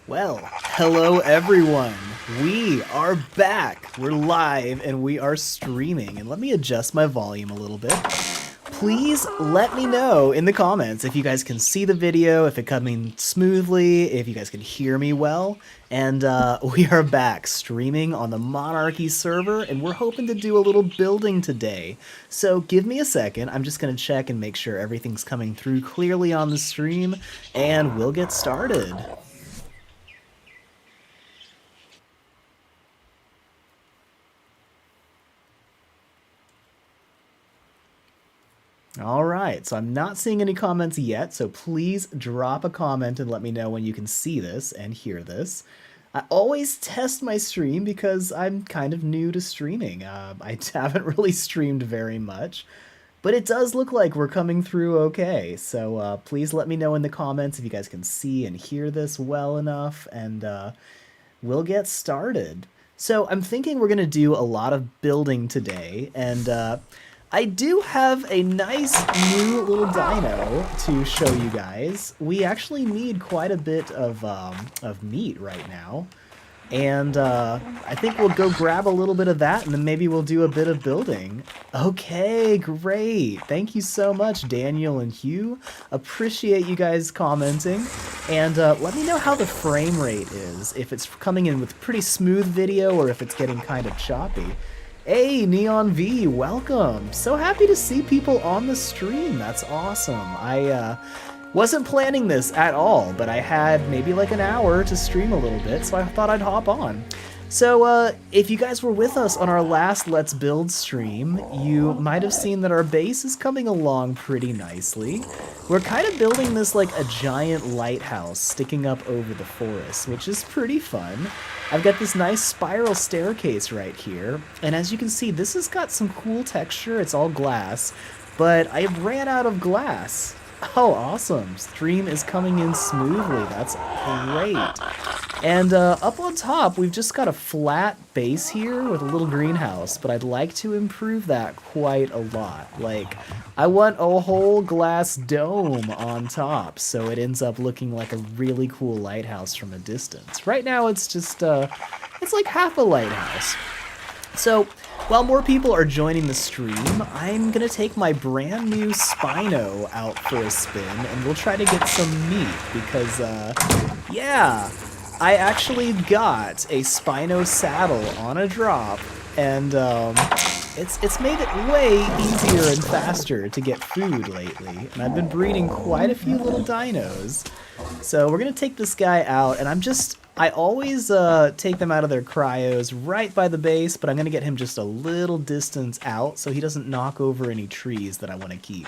Well, hello everyone. We are back. We're live and we are streaming. And let me adjust my volume a little bit. Please let me know in the comments if you guys can see the video, if it's coming smoothly, if you guys can hear me well. And we are back streaming on the Monarchy server, and we're hoping to do a little building today. So give me a second. I'm just going to check and make sure everything's coming through clearly on the stream, and we'll get started. All right, so I'm not seeing any comments yet, so please drop a comment and let me know when you can see this and hear this. I always test my stream because I'm kind of new to streaming. I haven't really streamed very much, but it does look like we're coming through okay. So please let me know in the comments if you guys can see and hear this well enough, and we'll get started. So I'm thinking we're going to do a lot of building today, and I do have a nice new little dino to show you guys. We actually need quite a bit of meat right now. And I think we'll go grab a little bit of that, and then maybe we'll do a bit of building. Okay, great. Thank you so much, Daniel and Hugh. Appreciate you guys commenting. And let me know how the frame rate is, if it's coming in with pretty smooth video or if it's getting kind of choppy. Hey, Neon V, welcome. So happy to see people on the stream. That's awesome. I wasn't planning this at all, but I had maybe like an hour to stream a little bit, so I thought I'd hop on. So if you guys were with us on our last Let's Build stream, you might have seen that our base is coming along pretty nicely. We're kind of building this like a giant lighthouse sticking up over the forest, which is pretty fun. I've got this nice spiral staircase right here, and as you can see, this has got some cool texture. It's all glass, but I ran out of glass. Oh, awesome. Stream is coming in smoothly. That's great. And up on top, we've just got a flat base here with a little greenhouse, but I'd like to improve that quite a lot. Like, I want a whole glass dome on top, so it ends up looking like a really cool lighthouse from a distance. Right now, it's just, it's like half a lighthouse. So, while more people are joining the stream, I'm going to take my brand new Spino out for a spin, and we'll try to get some meat, because, yeah, I actually got a Spino saddle on a drop, and it's made it way easier and faster to get food lately, and I've been breeding quite a few little dinos. So we're going to take this guy out, and I always take them out of their cryos right by the base, but I'm going to get him just a little distance out so he doesn't knock over any trees that I want to keep.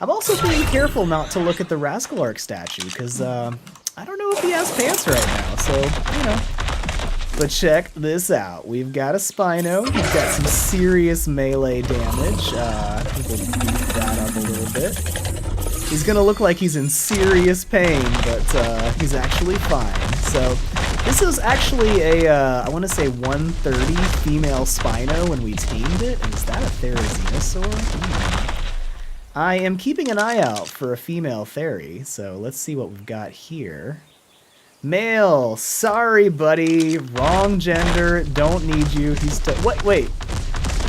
I'm also being careful not to look at the Rascalark statue, because I don't know if he has pants right now, so, you know. But check this out. We've got a Spino. He's got some serious melee damage. I think we'll beef that up a little bit. He's gonna look like he's in serious pain, but he's actually fine. So this is actually a, I want to say 130 female Spino when we tamed it. And is that a Therizinosaur? I am keeping an eye out for a female Theri, so let's see what we've got here. Male, sorry buddy, wrong gender, don't need you. He's wait.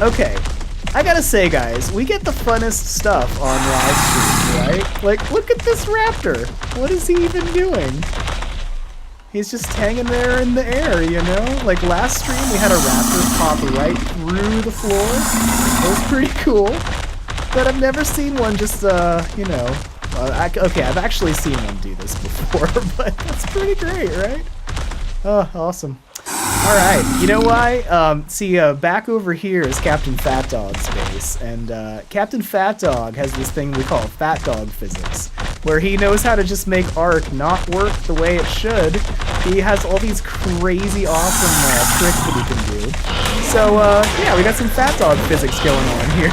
Okay. I gotta say, guys, we get the funnest stuff on live stream, right? Like, look at this raptor. What is he even doing? He's just hanging there in the air, you know? Like, last stream, we had a raptor pop right through the floor. It was pretty cool. But I've never seen one just, you know... okay, I've actually seen one do this before, but that's pretty great, right? Oh, awesome. Alright, you know why? See, back over here is Captain Fat Dog's base, and Captain Fat Dog has this thing we call Fat Dog Physics, where he knows how to just make Ark not work the way it should. He has all these crazy awesome tricks that he can do. So, yeah, we got some Fat Dog Physics going on here.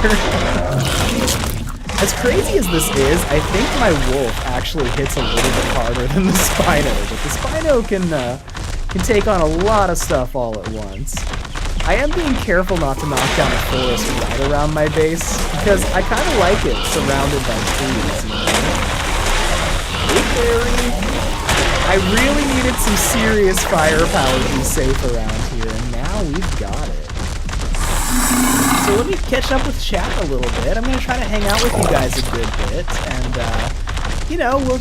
As crazy as this is, I think my wolf actually hits a little bit harder than the Spino, but the Spino can take on a lot of stuff all at once. I am being careful not to knock down a forest right around my base, because I kind of like it surrounded by trees, you know? Hey, Fairy! I really needed some serious firepower to be safe around here, and now we've got it. So let me catch up with chat a little bit. I'm gonna try to hang out with you guys a good bit, and you know, we'll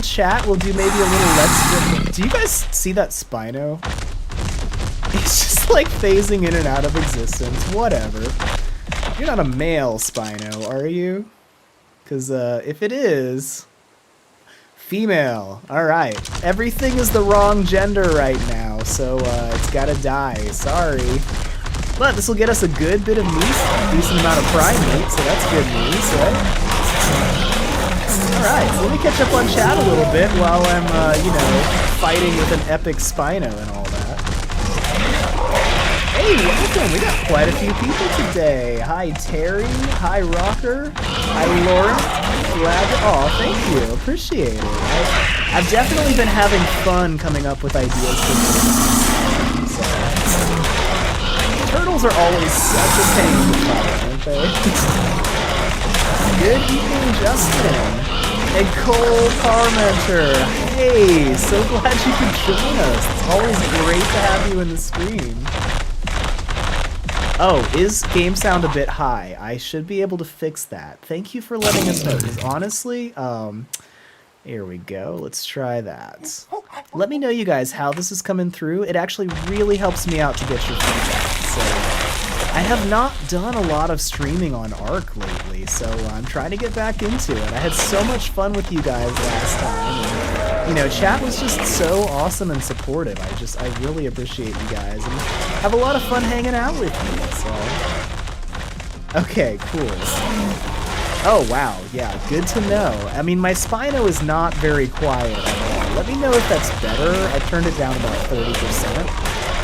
chat. We'll do maybe a little let's. Do you guys see that Spino? He's just like phasing in and out of existence. Whatever. You're not a male Spino, are you? Because if it is, female. All right. Everything is the wrong gender right now, so it's gotta die. Sorry. But this will get us a good bit of meat, a decent amount of prime meat, so that's good news, right? Alright, so let me catch up on chat a little bit while I'm, you know, fighting with an epic Spino and all that. Hey, welcome! We got quite a few people today. Hi, Terry. Hi, Rocker. Hi, Lauren. Glad to... Oh, thank you. Appreciate it. I've definitely been having fun coming up with ideas for this. So, turtles are always such a pain to fight, aren't they? Good evening, Justin. And Cole Parmenter. Hey, so glad you could join us. It's always great to have you in the stream. Oh, is game sound a bit high? I should be able to fix that. Thank you for letting us know. Because honestly, here we go. Let's try that. Let me know, you guys, how this is coming through. It actually really helps me out to get your feedback. So I have not done a lot of streaming on Ark lately, so I'm trying to get back into it. I had so much fun with you guys last time. And, you know, chat was just so awesome and supportive. I really appreciate you guys and have a lot of fun hanging out with you. So, okay, cool. Oh wow, yeah, good to know. I mean, my Spino is not very quiet at all. Let me know if that's better. I turned it down about 30%.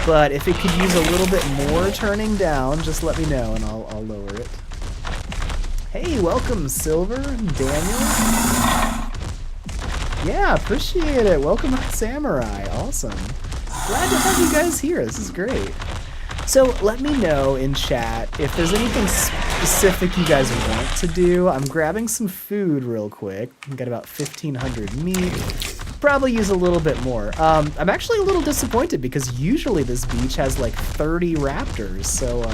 But if it could use a little bit more turning down, just let me know and I'll lower it. Hey, welcome, Silver and Daniel. Yeah, appreciate it. Welcome, Samurai. Awesome. Glad to have you guys here. This is great. So let me know in chat if there's anything specific you guys want to do. I'm grabbing some food real quick. I've got about 1,500 meat. Probably use a little bit more. I'm actually a little disappointed because usually this beach has like 30 raptors, so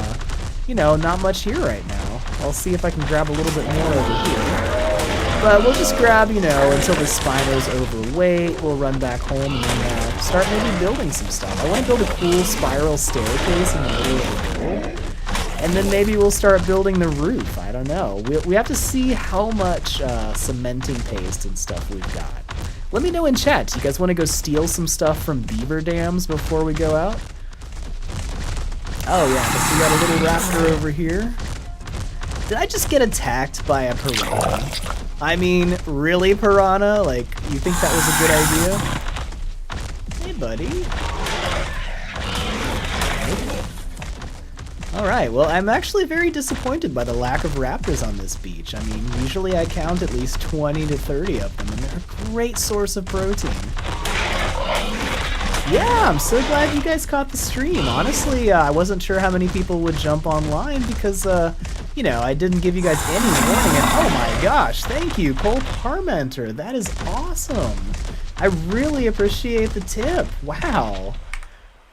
you know, not much here right now. I'll see if I can grab a little bit more over here. But we'll just grab, you know, until the Spino's overweight. We'll run back home and then start maybe building some stuff. I want to build a cool spiral staircase in the middle of the hill. And then maybe we'll start building the roof. I don't know. We have to see how much cementing paste and stuff we've got. Let me know in chat. Do you guys want to go steal some stuff from Beaver dams before we go out? Oh yeah, we got a little raptor over here. Did I just get attacked by a piranha? I mean, really, piranha? Like, you think that was a good idea? Hey, buddy. Alright, well, I'm actually very disappointed by the lack of raptors on this beach. I mean, usually I count at least 20 to 30 of them, and they're a great source of protein. Yeah, I'm so glad you guys caught the stream. Honestly, I wasn't sure how many people would jump online because, you know, I didn't give you guys any warning, and oh my gosh, thank you, Cole Parmenter. That is awesome. I really appreciate the tip. Wow.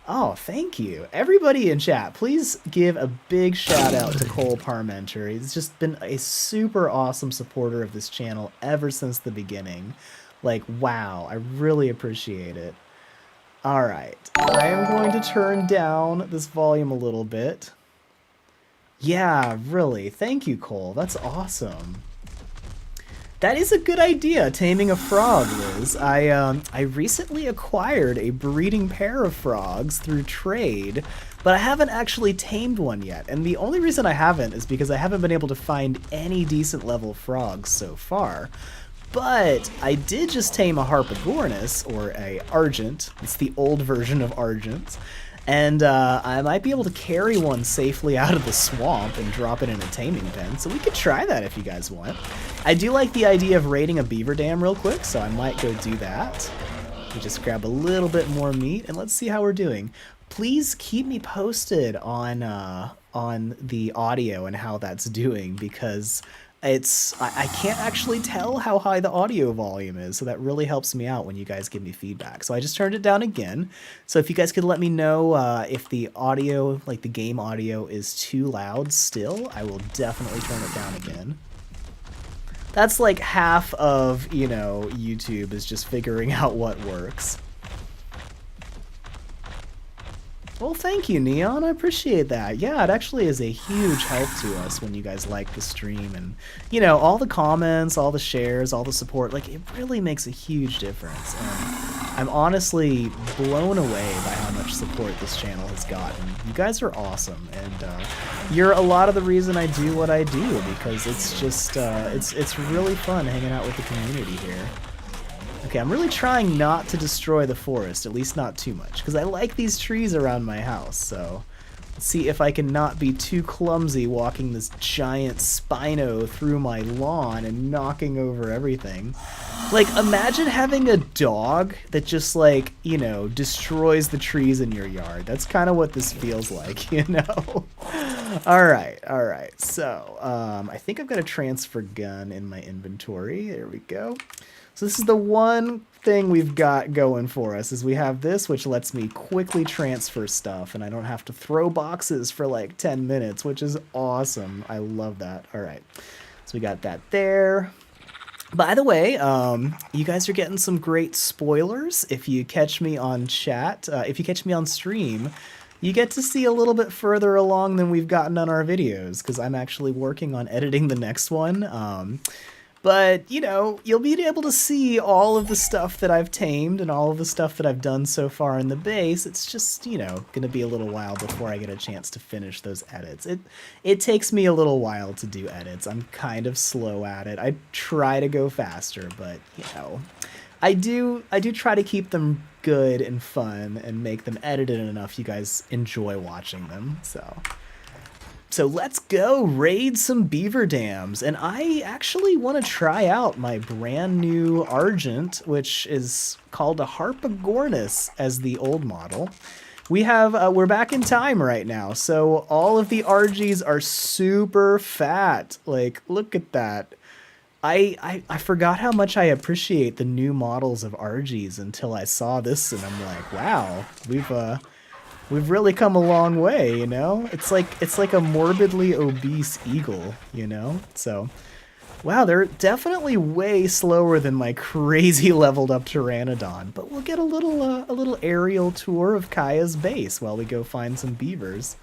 Oh, thank you. Everybody in chat, please give a big shout out to Cole Parmenter. He's just been a super awesome supporter of this channel ever since the beginning. Like, wow, I really appreciate it. All right, I am going to turn down this volume a little bit. Yeah, really. Thank you, Cole. That's awesome. That is a good idea, taming a frog, Liz. I recently acquired a breeding pair of frogs through trade, but I haven't actually tamed one yet. And the only reason I haven't is because I haven't been able to find any decent level frogs so far. But I did just tame a Harpagornis, or a Argent. It's the old version of Argent. And I might be able to carry one safely out of the swamp and drop it in a taming pen, so we could try that if you guys want. I do like the idea of raiding a beaver dam real quick, so I might go do that. We just grab a little bit more meat, and let's see how we're doing. Please keep me posted on the audio and how that's doing, because I can't actually tell how high the audio volume is, so that really helps me out when you guys give me feedback. So I just turned it down again. So if you guys could let me know if the audio, like the game audio, is too loud still, I will definitely turn it down again. That's like half of, you know, YouTube is just figuring out what works. Well, thank you, Neon. I appreciate that. Yeah, it actually is a huge help to us when you guys like the stream and, you know, all the comments, all the shares, all the support. Like, it really makes a huge difference. And I'm honestly blown away by how much support this channel has gotten. You guys are awesome, and you're a lot of the reason I do what I do, because it's just, it's really fun hanging out with the community here. Okay, I'm really trying not to destroy the forest, at least not too much, because I like these trees around my house, so let's see if I can not be too clumsy walking this giant Spino through my lawn and knocking over everything. Like, imagine having a dog that just, like, you know, destroys the trees in your yard. That's kind of what this feels like, you know? Alright, so, I think I've got a transfer gun in my inventory. There we go. So this is the one thing we've got going for us, is we have this, which lets me quickly transfer stuff, and I don't have to throw boxes for like 10 minutes, which is awesome. I love that. All right, so we got that there. By the way, you guys are getting some great spoilers. If you catch me on chat, if you catch me on stream, you get to see a little bit further along than we've gotten on our videos, because I'm actually working on editing the next one. But, you know, you'll be able to see all of the stuff that I've tamed and all of the stuff that I've done so far in the base. It's just, you know, going to be a little while before I get a chance to finish those edits. It takes me a little while to do edits. I'm kind of slow at it. I try to go faster, but, you know, I do try to keep them good and fun and make them edited enough you guys enjoy watching them, So let's go raid some beaver dams, and I actually want to try out my brand new Argent, which is called a Harpagornis as the old model. We have, we're back in time right now, so all of the RGs are super fat. Like, look at that. I forgot how much I appreciate the new models of RGs until I saw this, and I'm like, wow, we've really come a long way, you know? It's like a morbidly obese eagle, you know? So, wow, they're definitely way slower than my crazy leveled up Pteranodon. But we'll get a little aerial tour of Kaya's base while we go find some beavers.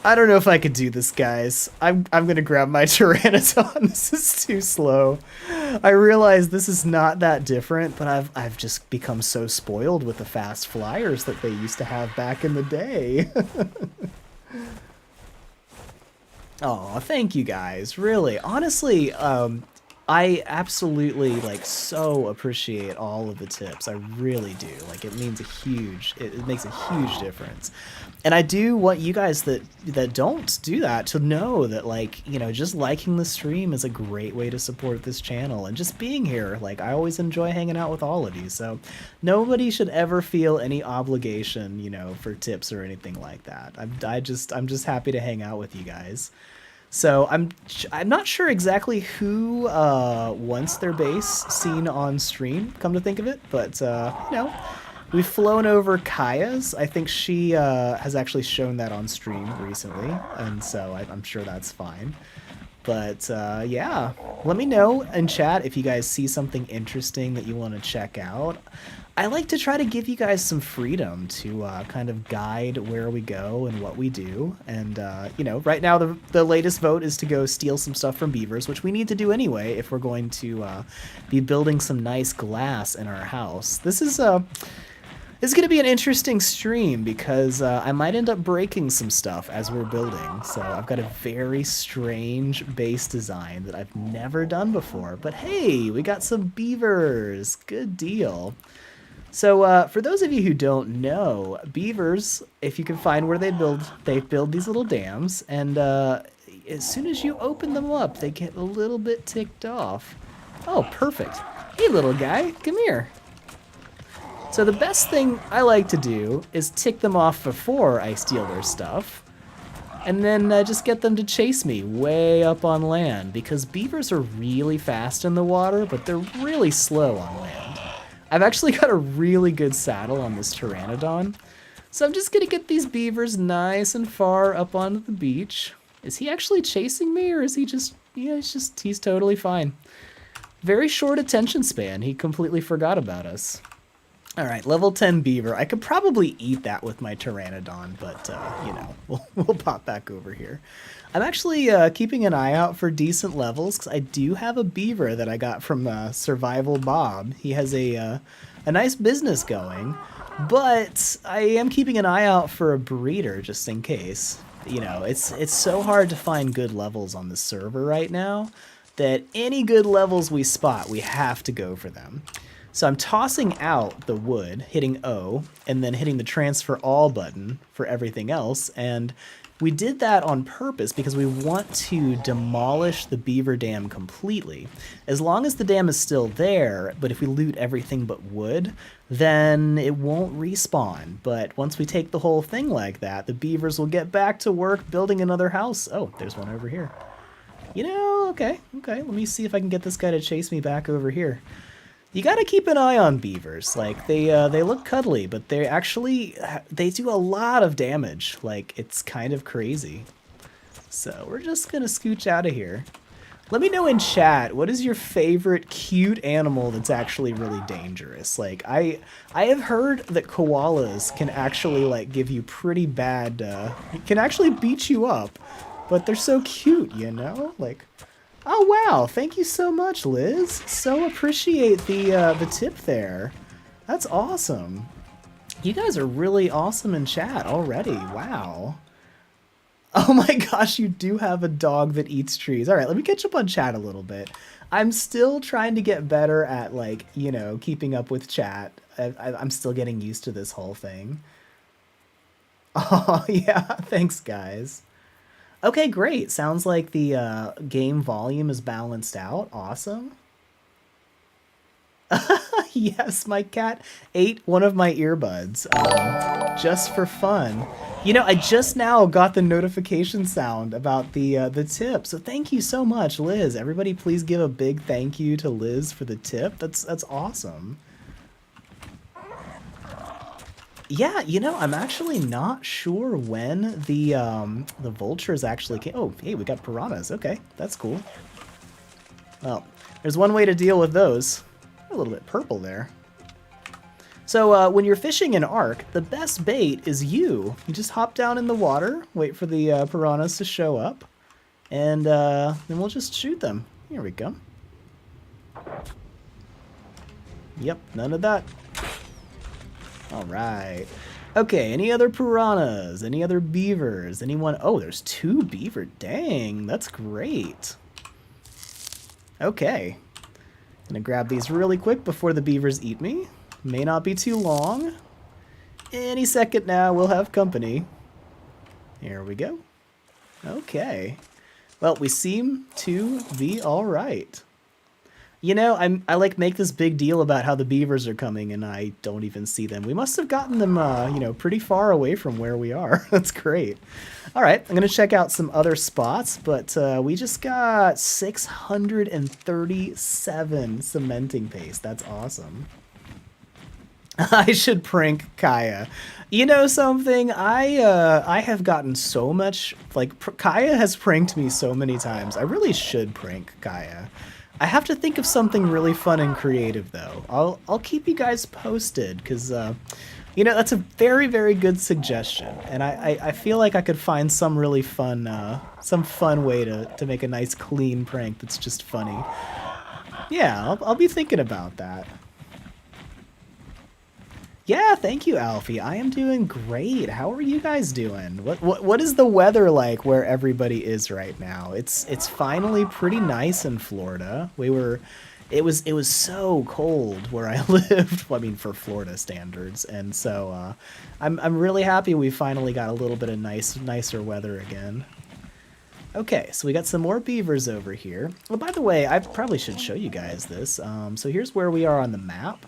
I don't know if I could do this, guys. I'm gonna grab my Pteranodon. This is too slow. I realize this is not that different, but I've just become so spoiled with the fast flyers that they used to have back in the day. Oh, thank you guys. Really, honestly, I absolutely, like, so appreciate all of the tips. I really do. Like, it means it makes a huge difference. And I do want you guys that don't do that to know that, like, you know, just liking the stream is a great way to support this channel, and just being here. Like, I always enjoy hanging out with all of you, so nobody should ever feel any obligation, you know, for tips or anything like that. I'm just happy to hang out with you guys. So I'm not sure exactly who wants their base seen on stream, come to think of it, but you know, we've flown over Kaya's. I think she has actually shown that on stream recently, and so I'm sure that's fine. But yeah, let me know in chat if you guys see something interesting that you want to check out. I like to try to give you guys some freedom to kind of guide where we go and what we do. And, you know, right now the latest vote is to go steal some stuff from beavers, which we need to do anyway if we're going to be building some nice glass in our house. This is going to be an interesting stream because I might end up breaking some stuff as we're building. So I've got a very strange base design that I've never done before. But hey, we got some beavers. Good deal. So for those of you who don't know, beavers, if you can find where they build these little dams, and as soon as you open them up, they get a little bit ticked off. Oh, perfect. Hey, little guy, come here. So the best thing I like to do is tick them off before I steal their stuff. and then just get them to chase me way up on land, because beavers are really fast in the water, but they're really slow on land. I've actually got a really good saddle on this pteranodon, so I'm just gonna get these beavers nice and far up onto the beach. Is he actually chasing me, or is he just, yeah, he's totally fine. Very short attention span. He completely forgot about us. All right, level 10 beaver. I could probably eat that with my pteranodon, but, you know, we'll pop back over here. I'm actually keeping an eye out for decent levels, because I do have a beaver that I got from Survival Bob. He has a nice business going, but I am keeping an eye out for a breeder, just in case. You know, it's so hard to find good levels on the server right now, that any good levels we spot, we have to go for them. So I'm tossing out the wood, hitting O, and then hitting the transfer all button for everything else. And we did that on purpose because we want to demolish the beaver dam completely. As long as the dam is still there, but if we loot everything but wood, then it won't respawn. But once we take the whole thing like that, the beavers will get back to work building another house. Oh, there's one over here. You know, okay. Let me see if I can get this guy to chase me back over here. You gotta keep an eye on beavers. Like, they look cuddly, but they do a lot of damage. Like, it's kind of crazy. So we're just gonna scooch out of here. Let me know in chat, what is your favorite cute animal that's actually really dangerous? Like, I have heard that koalas can actually, like, give you pretty bad, can actually beat you up, but they're so cute, you know? Like, oh wow, thank you so much, Liz. So appreciate the tip there. That's awesome. You guys are really awesome in chat already, wow. Oh my gosh, you do have a dog that eats trees. All right, let me catch up on chat a little bit. I'm still trying to get better at, like, you know, keeping up with chat. I'm still getting used to this whole thing. Oh yeah, thanks guys. Okay, great. Sounds like the game volume is balanced out. Awesome. Yes, my cat ate one of my earbuds just for fun. You know, I just now got the notification sound about the tip, so thank you so much, Liz. Everybody, please give a big thank you to Liz for the tip. That's awesome. Yeah, you know, I'm actually not sure when the vultures actually came. Oh, hey, we got piranhas. Okay, that's cool. Well, there's one way to deal with those. A little bit purple there. So when you're fishing in Ark, the best bait is you. You just hop down in the water, wait for the piranhas to show up, and then we'll just shoot them. Here we go. Yep, none of that. All right. Okay, any other piranhas? Any other beavers? Anyone? Oh, there's 2 beaver. Dang, that's great. Okay. Gonna grab these really quick before the beavers eat me. May not be too long. Any second now, we'll have company. Here we go. Okay. Well, we seem to be all right. You know, I like make this big deal about how the beavers are coming, and I don't even see them. We must have gotten them, you know, pretty far away from where we are. That's great. All right, I'm gonna check out some other spots, but we just got 637 cementing paste. That's awesome. I should prank Kaya. You know something? I have gotten so much, like, Kaya has pranked me so many times. I really should prank Kaya. I have to think of something really fun and creative, though. I'll keep you guys posted, because, you know, that's a very, very good suggestion. And I feel like I could find some really fun, some fun way to make a nice, clean prank that's just funny. Yeah, I'll be thinking about that. Yeah, thank you, Alfie. I am doing great. How are you guys doing? What is the weather like where everybody is right now? It's finally pretty nice in Florida. It was so cold where I lived. Well, I mean, for Florida standards, and so I'm really happy we finally got a little bit of nicer weather again. Okay, so we got some more beavers over here. Well, by the way, I probably should show you guys this. So here's where we are on the map.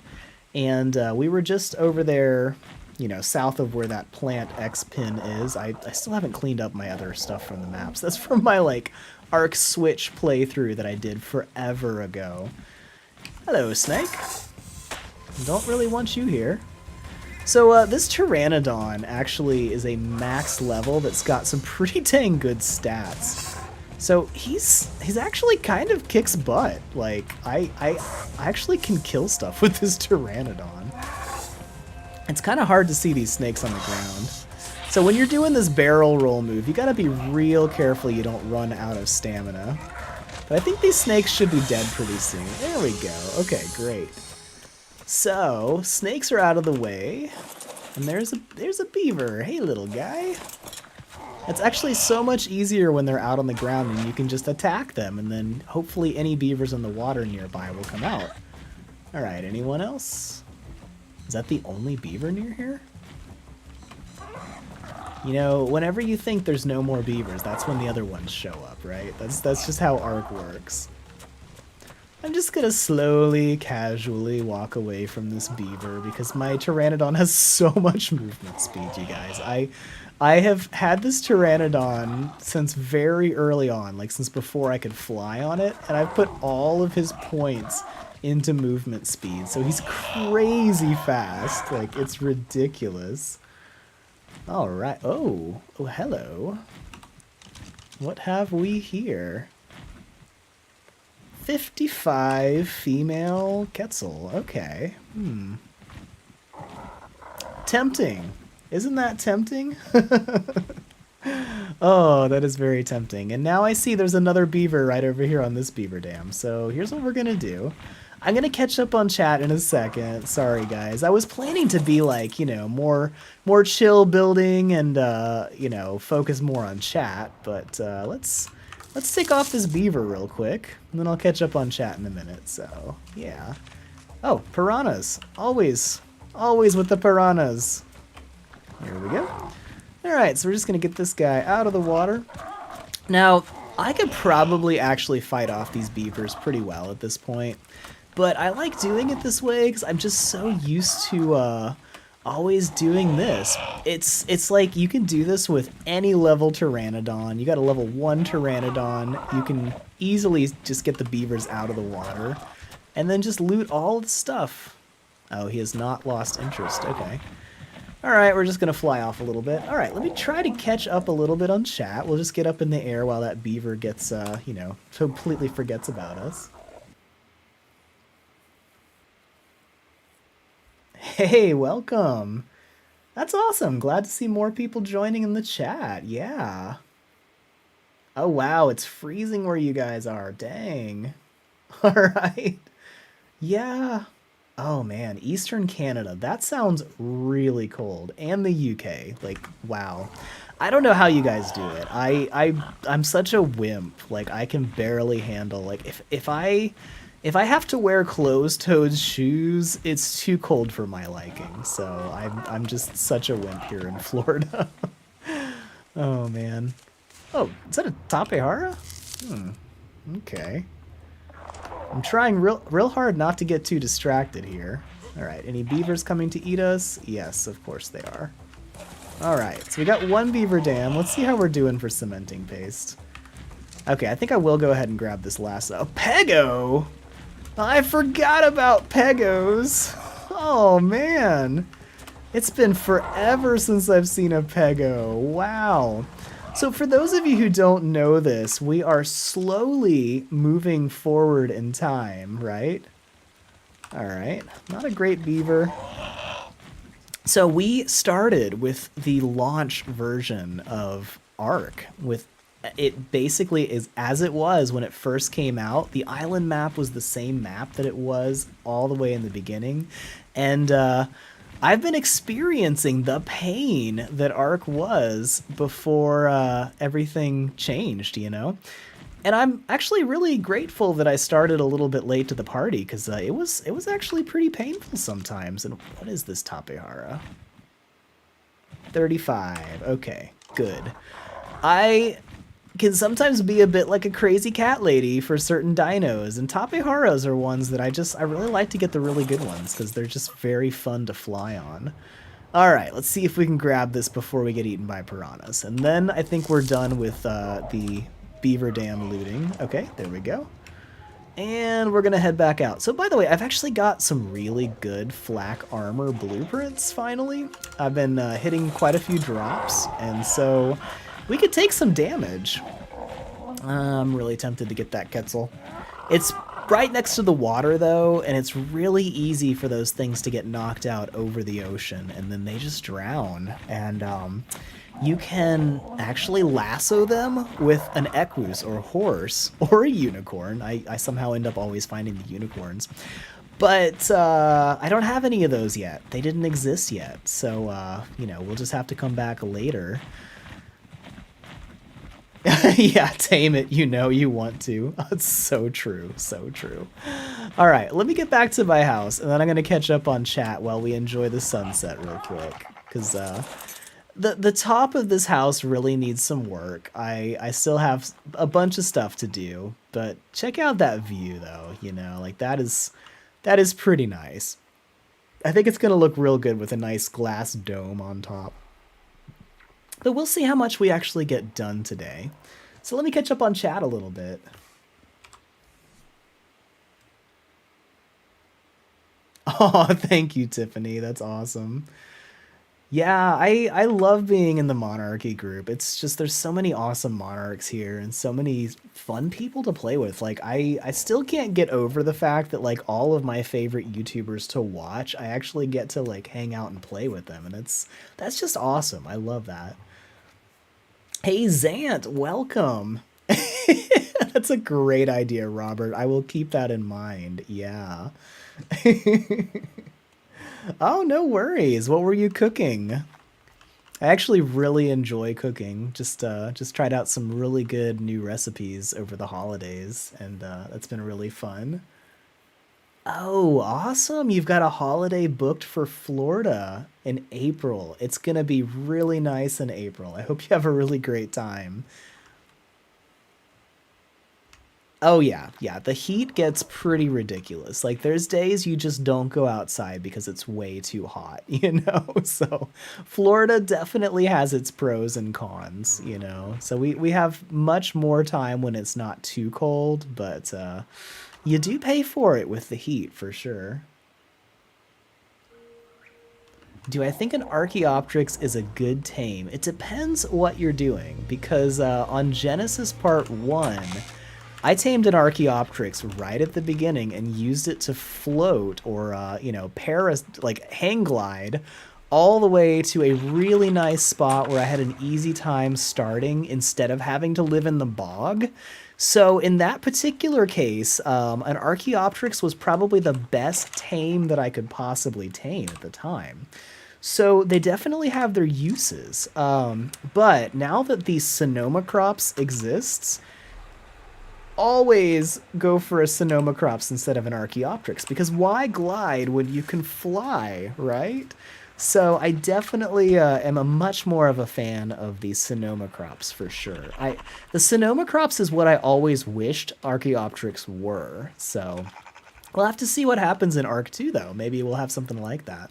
And we were just over there you know, south of where that plant X pin is. I still haven't cleaned up my other stuff from the maps. That's from my, like, Arc Switch playthrough that I did forever ago. Hello, Snake. Don't really want you here. So this Pteranodon actually is a max level that's got some pretty dang good stats. So he's actually kind of kicks butt. Like I actually can kill stuff with this Pteranodon. It's kind of hard to see these snakes on the ground. So when you're doing this barrel roll move, you gotta be real careful you don't run out of stamina. But I think these snakes should be dead pretty soon. There we go. Okay, great. So, snakes are out of the way, and there's a beaver. Hey, little guy. It's actually so much easier when they're out on the ground and you can just attack them, and then hopefully any beavers in the water nearby will come out. Alright, anyone else? Is that the only beaver near here? You know, whenever you think there's no more beavers, that's when the other ones show up, right? That's just how Ark works. I'm just gonna slowly, casually walk away from this beaver because my Pteranodon has so much movement speed, you guys. I have had this Pteranodon since very early on, like since before I could fly on it, and I've put all of his points into movement speed, so he's crazy fast. Like, it's ridiculous. Alright, oh, hello. What have we here? 55 female Quetzal. Okay. Tempting. Isn't that tempting? Oh, that is very tempting. And now I see there's another beaver right over here on this beaver dam. So here's what we're gonna do. I'm gonna catch up on chat in a second. Sorry, guys. I was planning to be like, you know, more chill building and, you know, focus more on chat. But let's take off this beaver real quick, and then I'll catch up on chat in a minute, so, yeah. Oh, piranhas. Always with the piranhas. Here we go. Alright, so we're just going to get this guy out of the water. Now, I could probably actually fight off these beavers pretty well at this point, but I like doing it this way because I'm just so used to, always doing this. It's like you can do this with any level Pteranodon. You got a level 1 Pteranodon. You can easily just get the beavers out of the water and then just loot all the stuff. Oh, he has not lost interest. Okay. Alright, we're just going to fly off a little bit. Alright, let me try to catch up a little bit on chat. We'll just get up in the air while that beaver gets, you know, completely forgets about us. Hey, welcome. That's awesome. Glad to see more people joining in the chat. Yeah. Oh, wow. It's freezing where you guys are. Dang. All right. Yeah. Oh, man. Eastern Canada. That sounds really cold. And the UK. Like, wow. I don't know how you guys do it. I'm such a wimp. Like, I can barely handle, like, if I have to wear closed-toed shoes, it's too cold for my liking. So I'm just such a wimp here in Florida. Oh, man. Oh, is that a Tapehara? Okay. I'm trying real hard not to get too distracted here. Alright, any beavers coming to eat us? Yes, of course they are. Alright, so we got one beaver dam. Let's see how we're doing for cementing paste. Okay, I think I will go ahead and grab this last... Oh, Pego! I forgot about Pegos! Oh, man! It's been forever since I've seen a Pego. Wow. So for those of you who don't know this, we are slowly moving forward in time, right? Alright, not a great beaver. So we started with the launch version of Ark. With it basically is as it was when it first came out. The island map was the same map that it was all the way in the beginning. And I've been experiencing the pain that Ark was before everything changed, you know? And I'm actually really grateful that I started a little bit late to the party, because it was actually pretty painful sometimes. And what is this Tapehara? 35. Okay, good. I can sometimes be a bit like a crazy cat lady for certain dinos, and Tapeharas are ones that I really like to get the really good ones, because they're just very fun to fly on. All right, let's see if we can grab this before we get eaten by piranhas. And then I think we're done with the beaver dam looting. Okay, there we go. And we're going to head back out. So by the way, I've actually got some really good flak armor blueprints, finally. I've been hitting quite a few drops, and so we could take some damage. I'm really tempted to get that Quetzal. It's right next to the water, though, and it's really easy for those things to get knocked out over the ocean, and then they just drown. And you can actually lasso them with an equus or horse or a unicorn. I somehow end up always finding the unicorns. But I don't have any of those yet. They didn't exist yet. So, you know, we'll just have to come back later. Yeah, tame it. You know you want to. It's so true. So true. All right, let me get back to my house, and then I'm going to catch up on chat while we enjoy the sunset real quick. Because the top of this house really needs some work. I still have a bunch of stuff to do, but check out that view, though. You know, like that is pretty nice. I think it's going to look real good with a nice glass dome on top. But we'll see how much we actually get done today. So let me catch up on chat a little bit. Oh, thank you, Tiffany. That's awesome. Yeah, I love being in the Monarchy group. It's just there's so many awesome monarchs here and so many fun people to play with. Like I still can't get over the fact that like all of my favorite YouTubers to watch, I actually get to like hang out and play with them, and that's just awesome. I love that. Hey Zant, welcome. That's a great idea, Robert. I will keep that in mind. Yeah. Oh, no worries. What were you cooking? I actually really enjoy cooking. Just tried out some really good new recipes over the holidays, and that's been really fun. Oh, awesome. You've got a holiday booked for Florida in April. It's gonna be really nice in April. I hope you have a really great time. Oh yeah, yeah. The heat gets pretty ridiculous. Like there's days you just don't go outside because it's way too hot, you know? So Florida definitely has its pros and cons, you know. So we have much more time when it's not too cold, but you do pay for it with the heat for sure. Do I think an Archaeopteryx is a good tame? It depends what you're doing, because on Genesis Part 1, I tamed an Archaeopteryx right at the beginning and used it to float or, you know, like hang glide all the way to a really nice spot where I had an easy time starting instead of having to live in the bog. So in that particular case, an Archaeopteryx was probably the best tame that I could possibly tame at the time. So they definitely have their uses. But now that the Sonoma crops exists, always go for a Sonoma crops instead of an Archaeopteryx, because why glide when you can fly, right? So I definitely am a much more of a fan of the Sonoma crops for sure. The Sonoma crops is what I always wished Archaeopteryx were. So we'll have to see what happens in Arc 2 though. Maybe we'll have something like that.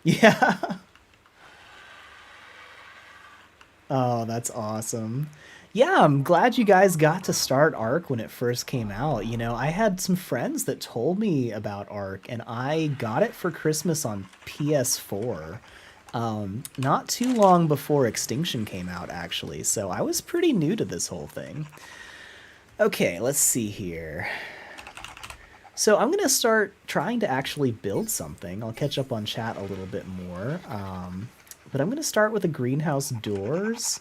Yeah. Oh, that's awesome. Yeah, I'm glad you guys got to start Ark when it first came out. You know, I had some friends that told me about Ark, and I got it for Christmas on PS4. Not too long before Extinction came out, actually, so I was pretty new to this whole thing. Okay, let's see here. So I'm gonna start trying to actually build something. I'll catch up on chat a little bit more. But I'm gonna start with the greenhouse doors.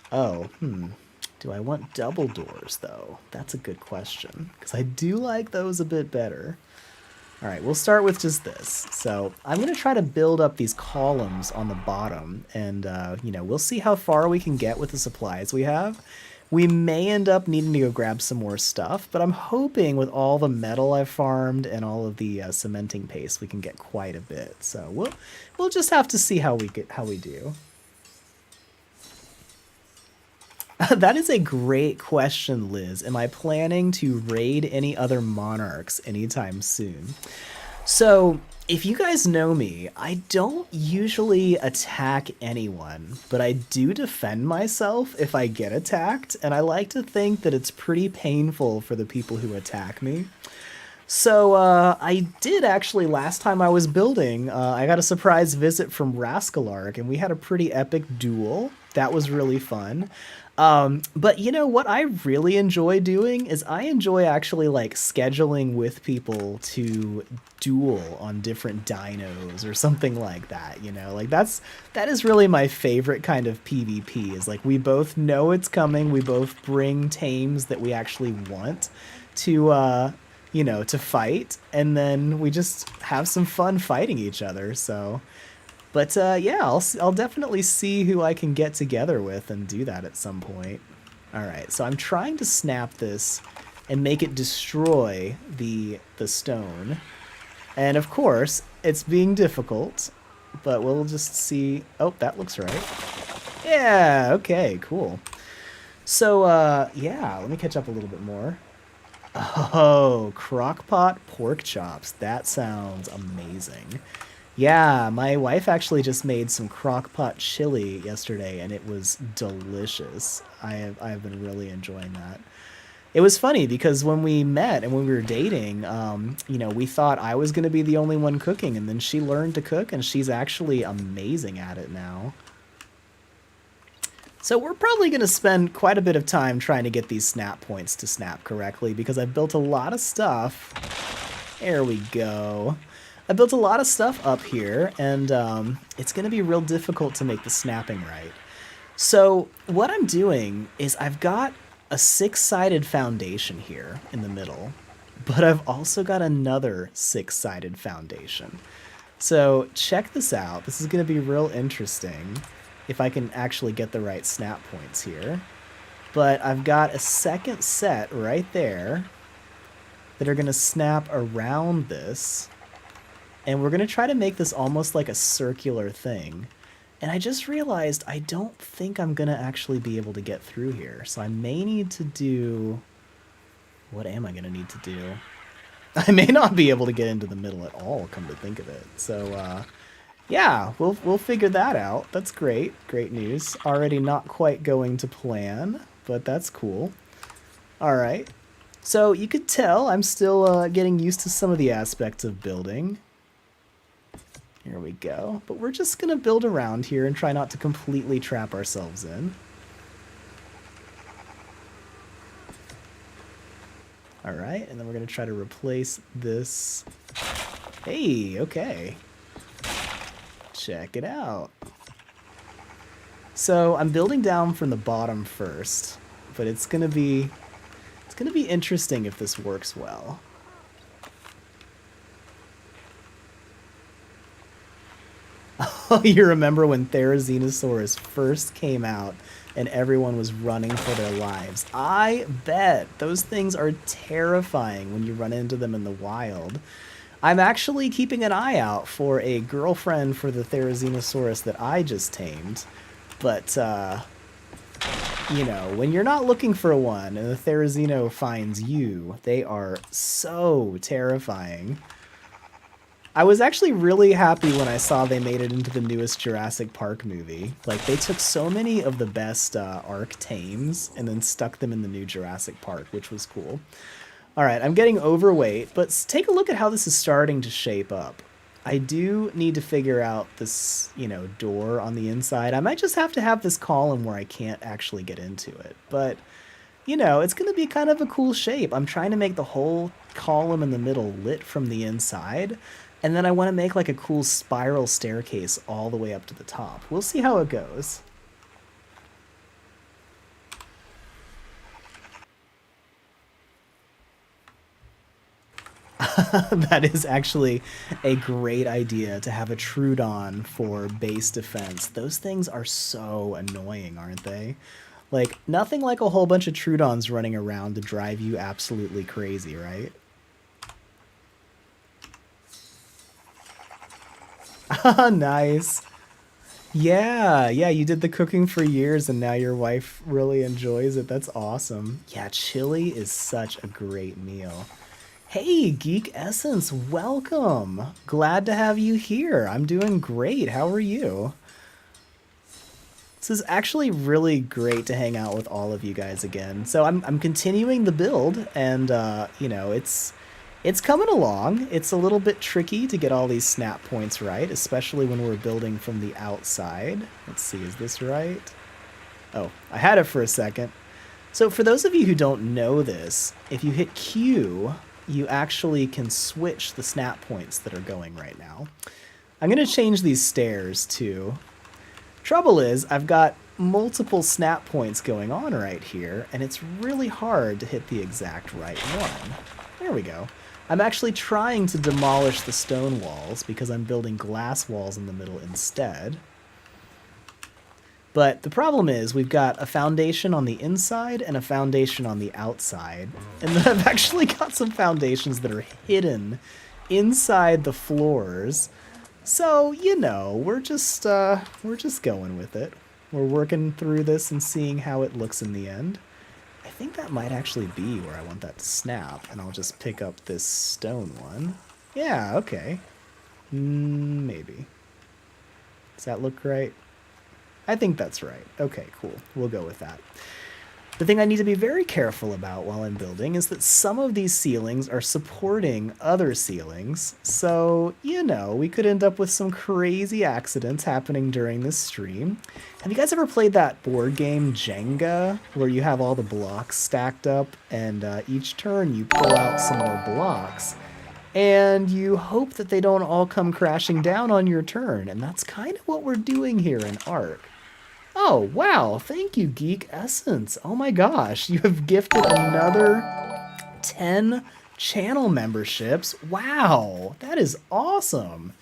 Oh, do I want double doors, though? That's a good question, because I do like those a bit better. All right, we'll start with just this. So I'm going to try to build up these columns on the bottom, and, you know, we'll see how far we can get with the supplies we have. We may end up needing to go grab some more stuff, but I'm hoping with all the metal I've farmed and all of the cementing paste, we can get quite a bit. So we'll just have to see how we do. That is a great question, Liz. Am I planning to raid any other monarchs anytime soon? So, if you guys know me, I don't usually attack anyone, but I do defend myself if I get attacked, and I like to think that it's pretty painful for the people who attack me. So, I did actually, last time I was building, I got a surprise visit from Rascalark, and we had a pretty epic duel. That was really fun. But you know what I really enjoy doing is I enjoy actually like scheduling with people to duel on different dinos or something like that, you know? Like that is really my favorite kind of PvP is like we both know it's coming, we both bring tames that we actually want to you know, to fight, and then we just have some fun fighting each other. So, but yeah, I'll definitely see who I can get together with and do that at some point. All right, so I'm trying to snap this and make it destroy the stone, and of course it's being difficult, but we'll just see. Oh, that looks right. Yeah. Okay. Cool. So yeah, let me catch up a little bit more. Oh, crockpot pork chops. That sounds amazing. Yeah, my wife actually just made some crockpot chili yesterday and it was delicious. I've been really enjoying that. It was funny because when we met and when we were dating, you know, we thought I was going to be the only one cooking, and then she learned to cook and she's actually amazing at it now. So we're probably going to spend quite a bit of time trying to get these snap points to snap correctly because I've built a lot of stuff. There we go. I built a lot of stuff up here, and it's going to be real difficult to make the snapping right. So what I'm doing is I've got a six-sided foundation here in the middle, but I've also got another six-sided foundation. So check this out. This is going to be real interesting if I can actually get the right snap points here. But I've got a second set right there that are going to snap around this. And we're going to try to make this almost like a circular thing. And I just realized I don't think I'm going to actually be able to get through here. So I may need to do... What am I going to need to do? I may not be able to get into the middle at all, come to think of it. So, yeah, we'll figure that out. That's great. Great news. Already not quite going to plan, but that's cool. All right. So you could tell I'm still getting used to some of the aspects of building. Here we go. But we're just going to build around here and try not to completely trap ourselves in. All right, and then we're going to try to replace this. Hey, okay. Check it out. So I'm building down from the bottom first, but it's gonna be interesting if this works well. Oh, you remember when Therizinosaurus first came out and everyone was running for their lives? I bet those things are terrifying when you run into them in the wild. I'm actually keeping an eye out for a girlfriend for the Therizinosaurus that I just tamed. But, you know, when you're not looking for one and the Therizino finds you, they are so terrifying. I was actually really happy when I saw they made it into the newest Jurassic Park movie. Like, they took so many of the best Ark tames and then stuck them in the new Jurassic Park, which was cool. All right, I'm getting overweight, but take a look at how this is starting to shape up. I do need to figure out this, you know, door on the inside. I might just have to have this column where I can't actually get into it. But, you know, it's going to be kind of a cool shape. I'm trying to make the whole column in the middle lit from the inside. And then I want to make like a cool spiral staircase all the way up to the top. We'll see how it goes. That is actually a great idea to have a Troodon for base defense. Those things are so annoying, aren't they? Like, nothing like a whole bunch of Troodons running around to drive you absolutely crazy, right? Nice. Yeah, yeah, you did the cooking for years and now your wife really enjoys it. That's awesome. Yeah, chili is such a great meal. Hey, Geek Essence, welcome. Glad to have you here. I'm doing great. How are you? This is actually really great to hang out with all of you guys again. So I'm continuing the build, and it's coming along. It's a little bit tricky to get all these snap points right, especially when we're building from the outside. Let's see, is this right? Oh, I had it for a second. So for those of you who don't know this, if you hit Q, you actually can switch the snap points that are going right now. I'm going to change these stairs too. Trouble is, I've got multiple snap points going on right here, and it's really hard to hit the exact right one. There we go. I'm actually trying to demolish the stone walls because I'm building glass walls in the middle instead. But the problem is we've got a foundation on the inside and a foundation on the outside. And then I've actually got some foundations that are hidden inside the floors. So, you know, we're just going with it. We're working through this and seeing how it looks in the end. I think that might actually be where I want that to snap, and I'll just pick up this stone one. Yeah, okay. Maybe. Does that look right? I think that's right. Okay, cool. We'll go with that. The thing I need to be very careful about while I'm building is that some of these ceilings are supporting other ceilings. So, you know, we could end up with some crazy accidents happening during this stream. Have you guys ever played that board game Jenga, where you have all the blocks stacked up and each turn you pull out some more blocks? And you hope that they don't all come crashing down on your turn. And that's kind of what we're doing here in Ark. Oh, wow. Thank you, Geek Essence. Oh my gosh. You have gifted another 10 channel memberships. Wow. That is awesome.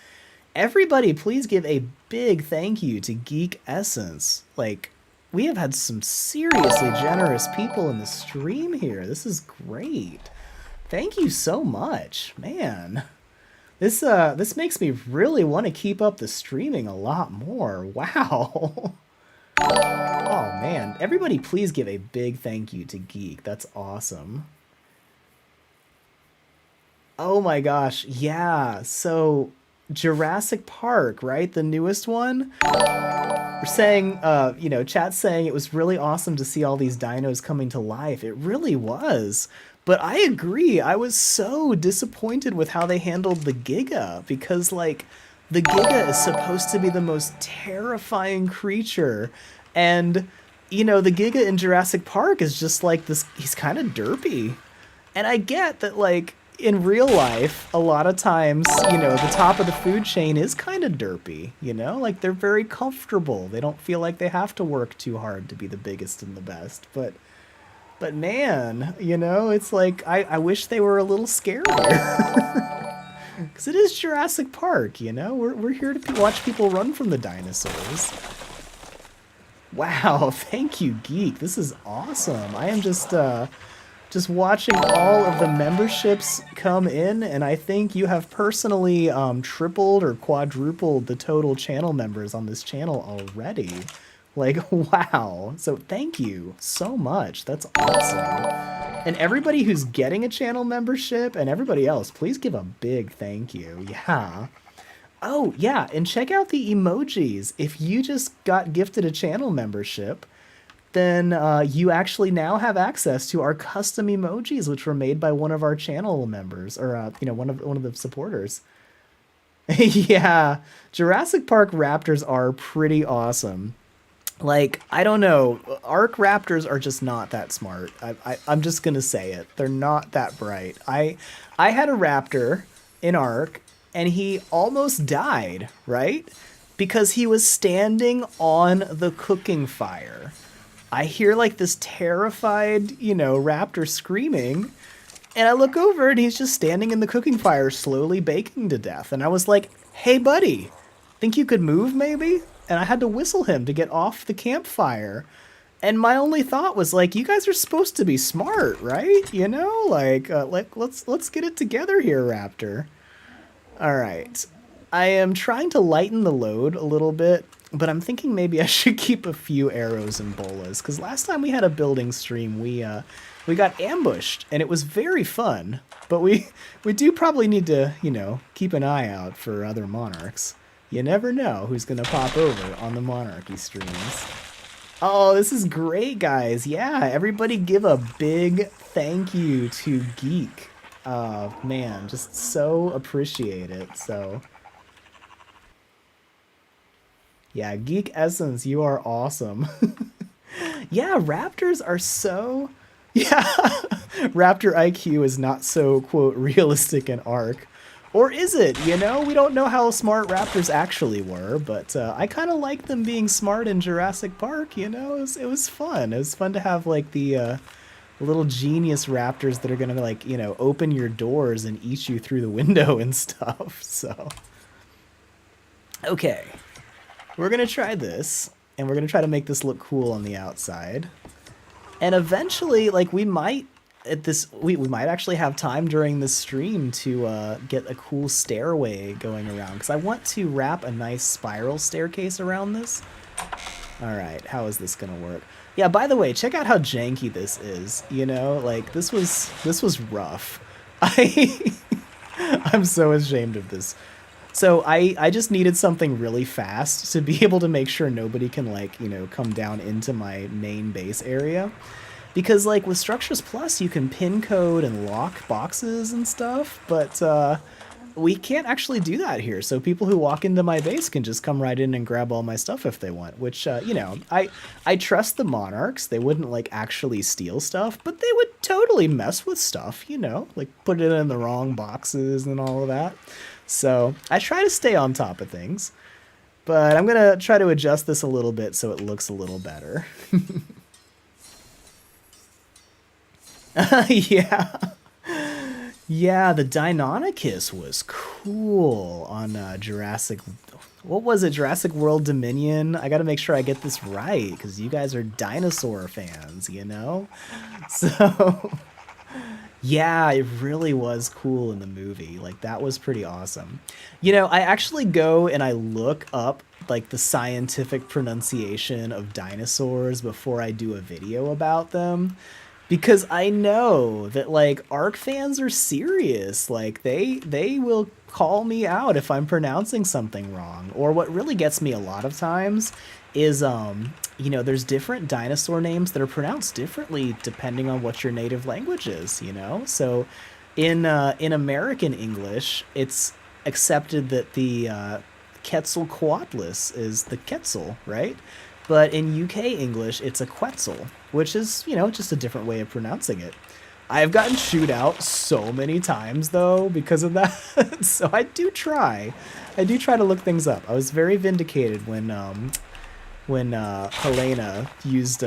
Everybody, please give a big thank you to Geek Essence. Like, we have had some seriously generous people in the stream here. This is great. Thank you so much. Man. This makes me really want to keep up the streaming a lot more. Wow. Oh man, everybody please give a big thank you to Geek. That's awesome. Oh my gosh, yeah. So Jurassic Park, right? The newest one? We're saying, chat's saying it was really awesome to see all these dinos coming to life. It really was. But I agree. I was so disappointed with how they handled the Giga because, like, the Giga is supposed to be the most terrifying creature. And, you know, the Giga in Jurassic Park is just like this. He's kind of derpy. And I get that, like, in real life, a lot of times, you know, the top of the food chain is kind of derpy, you know? Like, they're very comfortable. They don't feel like they have to work too hard to be the biggest and the best. But man, you know, it's like, I wish they were a little scarier. Because it is Jurassic Park, you know? We're here to watch people run from the dinosaurs. Wow, thank you, Geek. This is awesome. I am just watching all of the memberships come in, and I think you have personally tripled or quadrupled the total channel members on this channel already. Like, wow. So thank you so much. That's awesome. And everybody who's getting a channel membership and everybody else, please give a big thank you. Yeah. Oh, yeah, and check out the emojis. If you just got gifted a channel membership, then you actually now have access to our custom emojis, which were made by one of our channel members, or one of the supporters. Yeah, Jurassic Park raptors are pretty awesome. Like, I don't know, Ark raptors are just not that smart. I'm just gonna say it. They're not that bright. I had a raptor in Ark, and he almost died, right? Because he was standing on the cooking fire. I hear like this terrified, raptor screaming, and I look over and he's just standing in the cooking fire slowly baking to death. And I was like, hey buddy, think you could move maybe? And I had to whistle him to get off the campfire. And my only thought was like, you guys are supposed to be smart, right? You know, let's get it together here, Raptor. All right. I am trying to lighten the load a little bit, but I'm thinking maybe I should keep a few arrows and bolas, because last time we had a building stream, we we got ambushed, and it was very fun. But we do probably need to, you know, keep an eye out for other monarchs. You never know who's gonna pop over on the Monarchy streams. Oh, this is great, guys. Yeah, everybody give a big thank you to Geek. Oh, man, just so appreciate it. So, yeah, Geek Essence, you are awesome. Yeah, raptors are so... Yeah, raptor IQ is not so, quote, realistic in Ark. Or is it? You know, we don't know how smart raptors actually were, but I kind of like them being smart in Jurassic Park, you know? It was fun. It was fun to have, like, the little genius raptors that are gonna, like, you know, open your doors and eat you through the window and stuff, so... Okay. We're gonna try this, and we're gonna try to make this look cool on the outside. And eventually, like, we might we might actually have time during this stream to get a cool stairway going around, because I want to wrap a nice spiral staircase around this. All right, how is this gonna work? Yeah, by the way, check out how janky this is. You know, like, this was rough. I'm so ashamed of this. So I just needed something really fast to be able to make sure nobody can, like, you know, come down into my main base area. Because, like, with Structures Plus, you can pin code and lock boxes and stuff, but we can't actually do that here. So people who walk into my base can just come right in and grab all my stuff if they want, which, you know, I trust the Monarchs. They wouldn't, like, actually steal stuff, but they would totally mess with stuff, you know, like put it in the wrong boxes and all of that. So I try to stay on top of things, but I'm going to try to adjust this a little bit so it looks a little better. Yeah. Yeah, the Deinonychus was cool on Jurassic... What was it? Jurassic World Dominion? I gotta make sure I get this right, because you guys are dinosaur fans, you know? So... Yeah, it really was cool in the movie. Like, that was pretty awesome. You know, I actually go and I look up, like, the scientific pronunciation of dinosaurs before I do a video about them. Because I know that, like, Ark fans are serious. Like, they will call me out if I'm pronouncing something wrong. Or what really gets me a lot of times is, you know, there's different dinosaur names that are pronounced differently depending on what your native language is, you know? So in American English, it's accepted that the Quetzalcoatlus is the Quetzal, right? But in UK English, it's a Quetzal, which is, you know, just a different way of pronouncing it. I've gotten chewed out so many times, though, because of that. So I do try to look things up. I was very vindicated when Helena used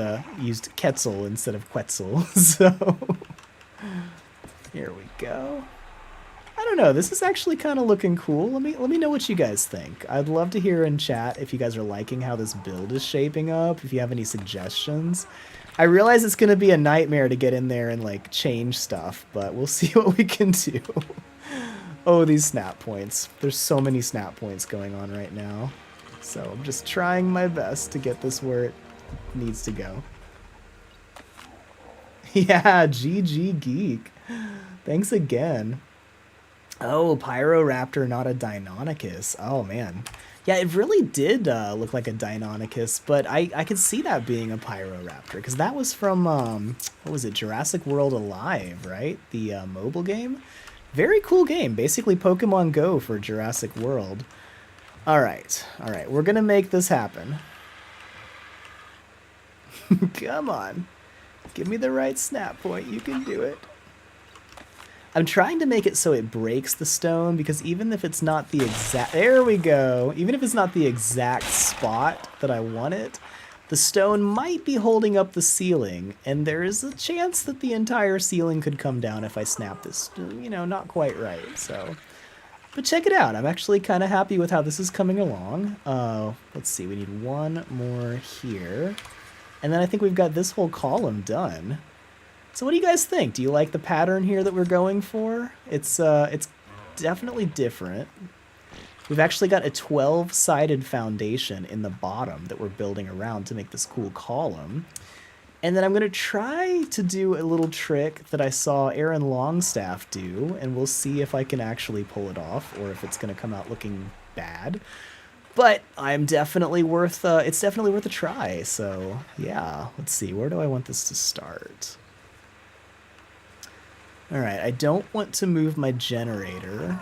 Quetzal instead of Quetzal. So here we go. I don't know. This is actually kind of looking cool. Let me know what you guys think. I'd love to hear in chat if you guys are liking how this build is shaping up, if you have any suggestions. I realize it's going to be a nightmare to get in there and, like, change stuff, but we'll see what we can do. Oh, these snap points. There's so many snap points going on right now. So I'm just trying my best to get this where it needs to go. Yeah, GG Geek. Thanks again. Oh, Pyroraptor, not a Deinonychus. Oh, man. Yeah, it really did look like a Deinonychus, but I could see that being a Pyroraptor, because that was from, what was it, Jurassic World Alive, right? The mobile game? Very cool game. Basically Pokemon Go for Jurassic World. All right, we're going to make this happen. Come on. Give me the right snap point. You can do it. I'm trying to make it so it breaks the stone, because even if it's not the exact... There we go. Even if it's not the exact spot that I want it, the stone might be holding up the ceiling, and there is a chance that the entire ceiling could come down if I snap this, you know, not quite right, so... But check it out. I'm actually kind of happy with how this is coming along. Let's see. We need one more here. And then I think we've got this whole column done. So what do you guys think? Do you like the pattern here that we're going for? It's definitely different. We've actually got a 12-sided foundation in the bottom that we're building around to make this cool column. And then I'm going to try to do a little trick that I saw Aaron Longstaff do, and we'll see if I can actually pull it off or if it's going to come out looking bad. But I'm definitely worth, it's definitely worth a try. So yeah, let's see. Where do I want this to start? All right, I don't want to move my generator.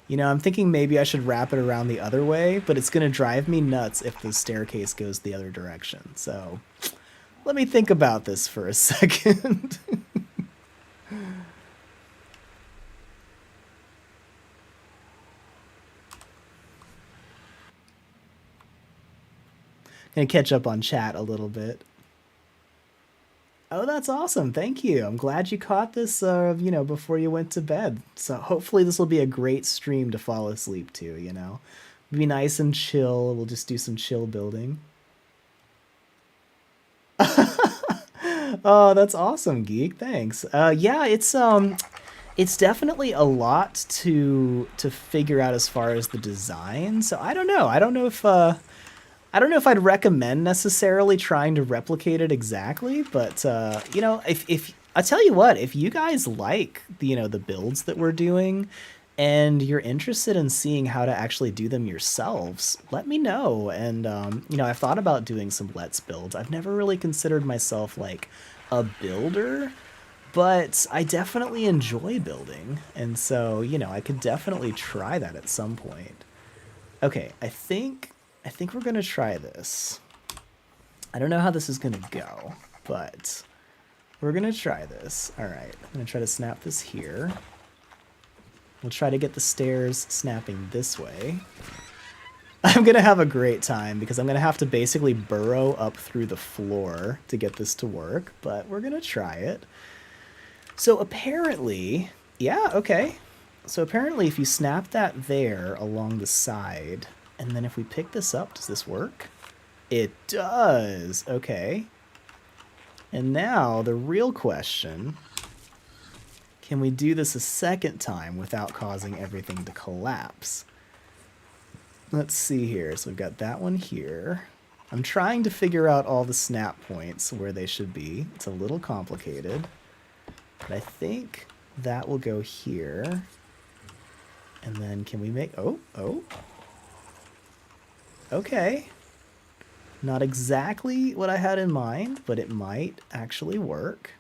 You know, I'm thinking maybe I should wrap it around the other way, but it's going to drive me nuts if the staircase goes the other direction. So let me think about this for a second. Gonna catch up on chat a little bit. Oh, that's awesome. Thank you. I'm glad you caught this, you know, before you went to bed. So hopefully this will be a great stream to fall asleep to, you know. Be nice and chill. We'll just do some chill building. Oh, that's awesome, Geek. Thanks. Yeah, it's definitely a lot to figure out as far as the design. So I don't know. I don't know if I'd recommend necessarily trying to replicate it exactly, but you know, if I tell you what, if you guys like the, you know, the builds that we're doing and you're interested in seeing how to actually do them yourselves, let me know. And you know, I've thought about doing some Let's Builds. I've never really considered myself like a builder, but I definitely enjoy building. And so, you know, I could definitely try that at some point. Okay, I think we're gonna try this. I don't know how this is gonna go, but we're gonna try this. All right, I'm gonna try to snap this here. We'll try to get the stairs snapping this way. I'm gonna have a great time because I'm gonna have to basically burrow up through the floor to get this to work, but we're gonna try it. So apparently, yeah, okay. So apparently if you snap that there along the side, and then if we pick this up, does this work? It does. Okay. And now the real question, can we do this a second time without causing everything to collapse? Let's see here. So we've got that one here. I'm trying to figure out all the snap points where they should be. It's a little complicated, but I think that will go here. And then can we make, oh. Okay. Not exactly what I had in mind, but it might actually work.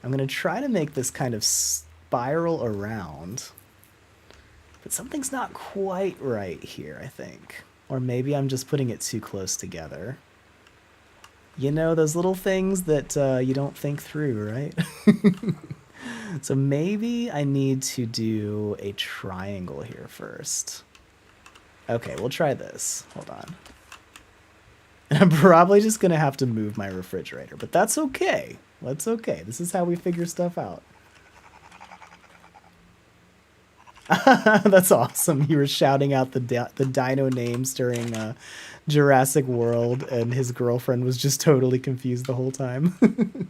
I'm going to try to make this kind of spiral around. But something's not quite right here, I think. Or maybe I'm just putting it too close together. You know, those little things that you don't think through, right? So maybe I need to do a triangle here first. Okay, we'll try this. Hold on. I'm probably just going to have to move my refrigerator, but that's okay. That's okay. This is how we figure stuff out. That's awesome. You were shouting out the dino names during Jurassic World, and his girlfriend was just totally confused the whole time.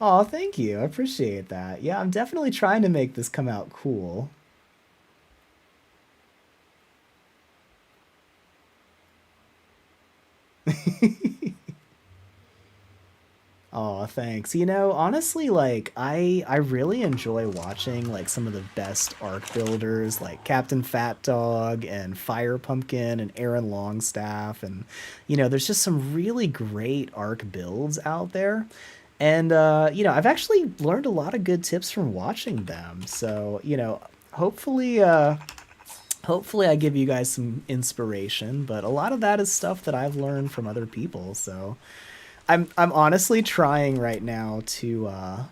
Oh, thank you. I appreciate that. Yeah, I'm definitely trying to make this come out cool. Oh, thanks. You know, honestly, like I really enjoy watching like some of the best arc builders like Captain Fat Dog and Fire Pumpkin and Aaron Longstaff, and you know, there's just some really great arc builds out there. And you know, I've actually learned a lot of good tips from watching them. So, you know, hopefully I give you guys some inspiration, but a lot of that is stuff that I've learned from other people. So I'm honestly trying right now to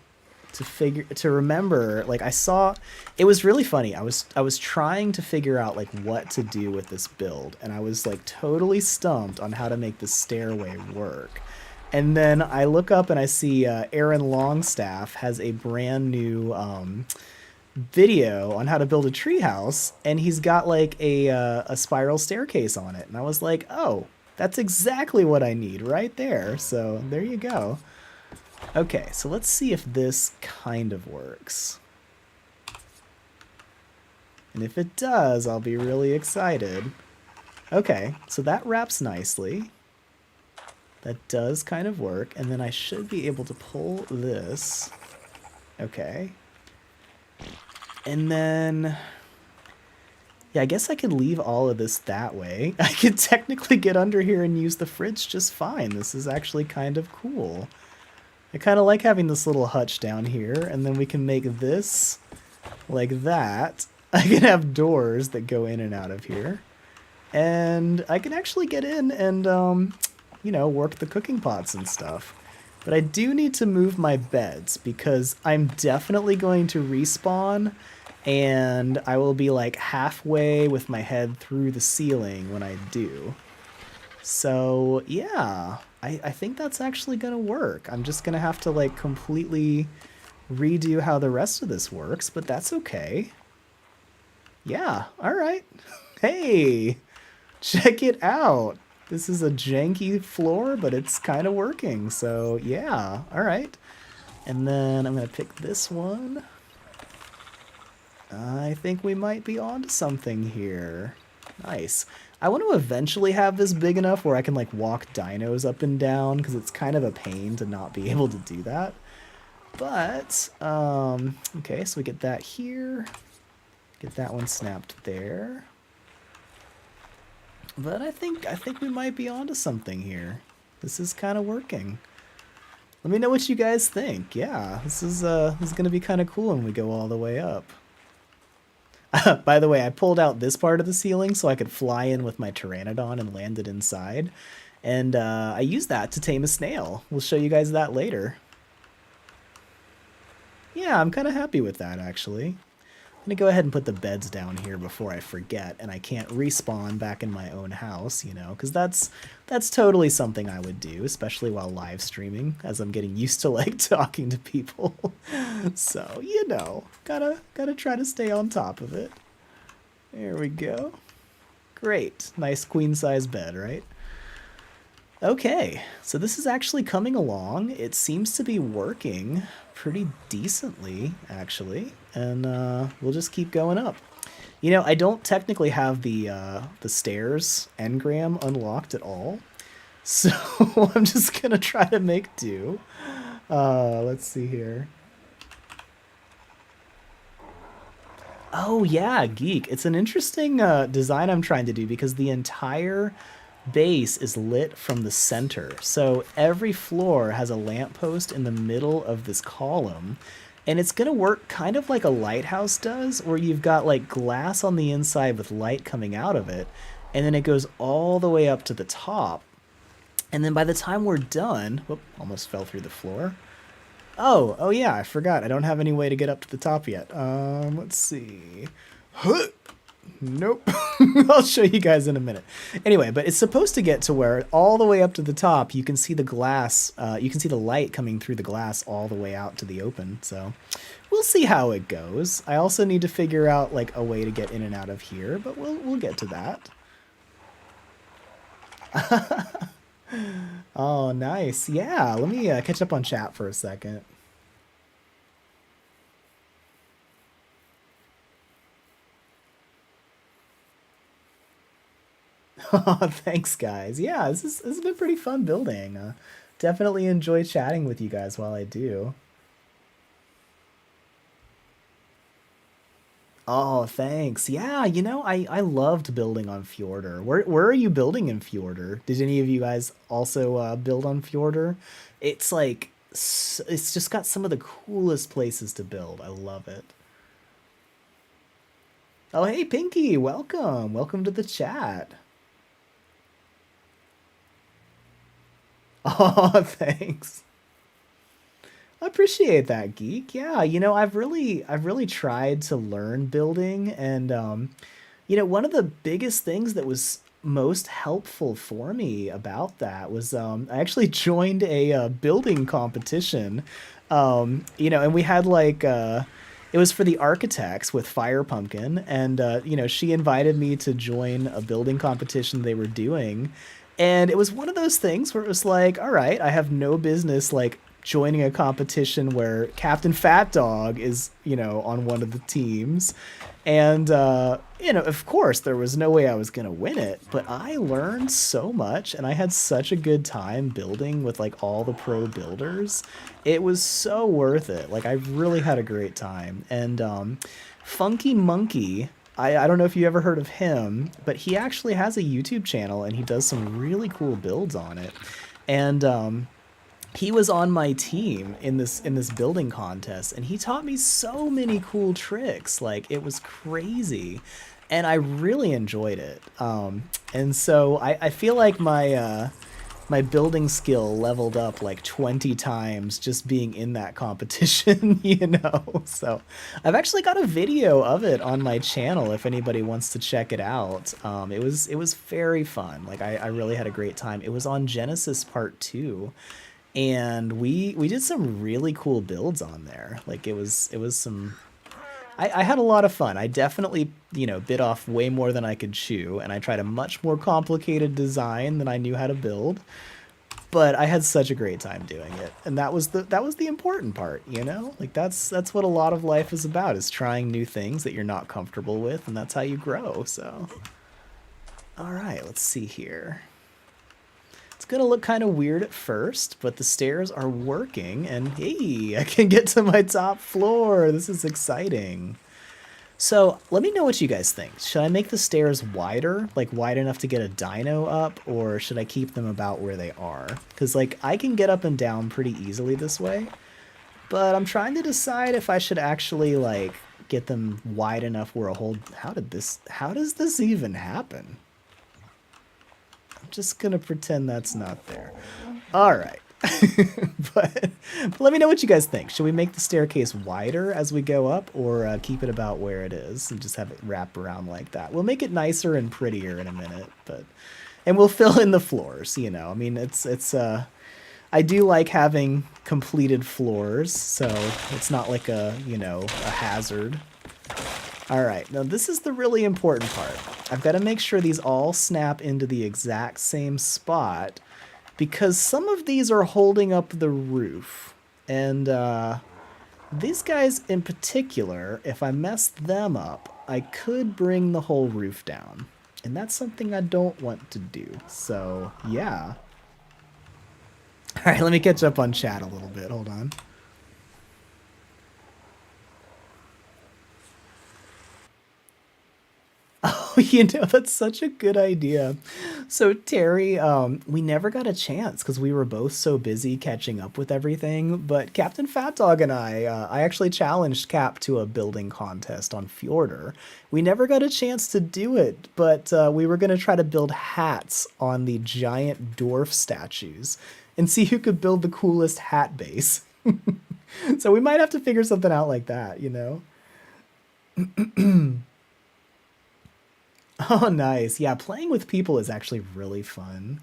remember, like I saw it was really funny. I was trying to figure out like what to do with this build, and I was like totally stumped on how to make the stairway work. And then I look up and I see Aaron Longstaff has a brand new video on how to build a treehouse, and he's got like a spiral staircase on it. And I was like, oh, that's exactly what I need right there. So there you go. Okay, so let's see if this kind of works. And if it does, I'll be really excited. Okay, so that wraps nicely. That does kind of work. And then I should be able to pull this. Okay. And then... yeah, I guess I could leave all of this that way. I could technically get under here and use the fridge just fine. This is actually kind of cool. I kind of like having this little hutch down here, and then we can make this like that. I can have doors that go in and out of here. And I can actually get in and, you know, work the cooking pots and stuff. But I do need to move my beds because I'm definitely going to respawn, and I will be like halfway with my head through the ceiling when I do. So yeah, I think that's actually gonna work. I'm just gonna have to like completely redo how the rest of this works, but that's okay. Yeah, all right. Hey, check it out. This is a janky floor, but it's kind of working. So yeah, all right. And then I'm gonna pick this one. I think we might be onto something here. Nice. I want to eventually have this big enough where I can like walk dinos up and down, because it's kind of a pain to not be able to do that. But, okay, so we get that here. Get that one snapped there. But I think we might be onto something here. This is kind of working. Let me know what you guys think. Yeah, this is gonna be kind of cool when we go all the way up. By the way, I pulled out this part of the ceiling so I could fly in with my pteranodon and land it inside. And I used that to tame a snail. We'll show you guys that later. Yeah, I'm kind of happy with that, actually. I'm going to go ahead and put the beds down here before I forget, and I can't respawn back in my own house, you know, because that's totally something I would do, especially while live streaming, as I'm getting used to, like, talking to people. So, you know, gotta try to stay on top of it. There we go. Great. Nice queen-size bed, right? Okay, so this is actually coming along. It seems to be working pretty decently, actually, and we'll just keep going up. You know, I don't technically have the stairs engram unlocked at all, so I'm just gonna try to make do. Let's see here. Oh yeah, Geek. It's an interesting design I'm trying to do because the entire base is lit from the center. So every floor has a lamppost in the middle of this column, and it's gonna work kind of like a lighthouse does, where you've got like glass on the inside with light coming out of it, and then it goes all the way up to the top. And then by the time we're done, whoop, almost fell through the floor. Oh yeah, I forgot. I don't have any way to get up to the top yet. Let's see. Nope. I'll show you guys in a minute. Anyway, but it's supposed to get to where all the way up to the top, you can see the glass, you can see the light coming through the glass all the way out to the open. So we'll see how it goes. I also need to figure out like a way to get in and out of here, but we'll get to that. Oh, nice. Yeah, let me catch up on chat for a second. Oh, thanks, guys. Yeah, this has been pretty fun building. Definitely enjoy chatting with you guys while I do. Oh, thanks. Yeah, you know, I loved building on Fjordur. Where are you building in Fjordur? Did any of you guys also build on Fjordur? It's like, it's just got some of the coolest places to build. I love it. Oh, hey, Pinky, welcome. Welcome to the chat. Oh, thanks. I appreciate that, Geek. Yeah, you know, I've really tried to learn building, and you know, one of the biggest things that was most helpful for me about that was I actually joined a building competition. You know, and we had like it was for the architects with Fire Pumpkin, and you know, she invited me to join a building competition they were doing, and it was one of those things where it was like, all right, I have no business like joining a competition where Captain Fat Dog is, on one of the teams. And, of course, there was no way I was going to win it, but I learned so much and I had such a good time building with like all the pro builders. It was so worth it. Like, I really had a great time. And Funky Monkey, I don't know if you ever heard of him, but he actually has a YouTube channel and he does some really cool builds on it. And he was on my team in this building contest, and he taught me so many cool tricks. Like, it was crazy, and I really enjoyed it. And so I feel like my building skill leveled up like 20 times just being in that competition, So I've actually got a video of it on my channel if anybody wants to check it out. It was very fun. Like, I really had a great time. It was on Genesis Part 2. And we did some really cool builds on there. Like, it was some... I had a lot of fun. I definitely, bit off way more than I could chew, and I tried a much more complicated design than I knew how to build. But I had such a great time doing it, and that was the important part, Like, that's what a lot of life is about, is trying new things that you're not comfortable with, and that's how you grow. So, all right, let's see here. It's gonna look kind of weird at first, but the stairs are working, and hey, I can get to my top floor. This is exciting. So let me know what you guys think. Should I make the stairs wider, like wide enough to get a dino up, or should I keep them about where they are? Because like, I can get up and down pretty easily this way, but I'm trying to decide if I should actually like get them wide enough where a whole... How does this even happen? I'm just gonna pretend that's not there. All right. but let me know what you guys think. Should we make the staircase wider as we go up, or keep it about where it is and just have it wrap around like that? We'll make it nicer and prettier in a minute, and we'll fill in the floors, I mean, I do like having completed floors, so it's not like a hazard. All right, now this is the really important part. I've got to make sure these all snap into the exact same spot, because some of these are holding up the roof. And these guys in particular, if I mess them up, I could bring the whole roof down. And that's something I don't want to do. So, yeah. All right, let me catch up on chat a little bit. Hold on. Oh, that's such a good idea. So Terry, we never got a chance because we were both so busy catching up with everything. But Captain Fat Dog and I actually challenged Cap to a building contest on Fjordur. We never got a chance to do it, but we were going to try to build hats on the giant dwarf statues and see who could build the coolest hat base. So we might have to figure something out like that, Oh, nice. Yeah, playing with people is actually really fun.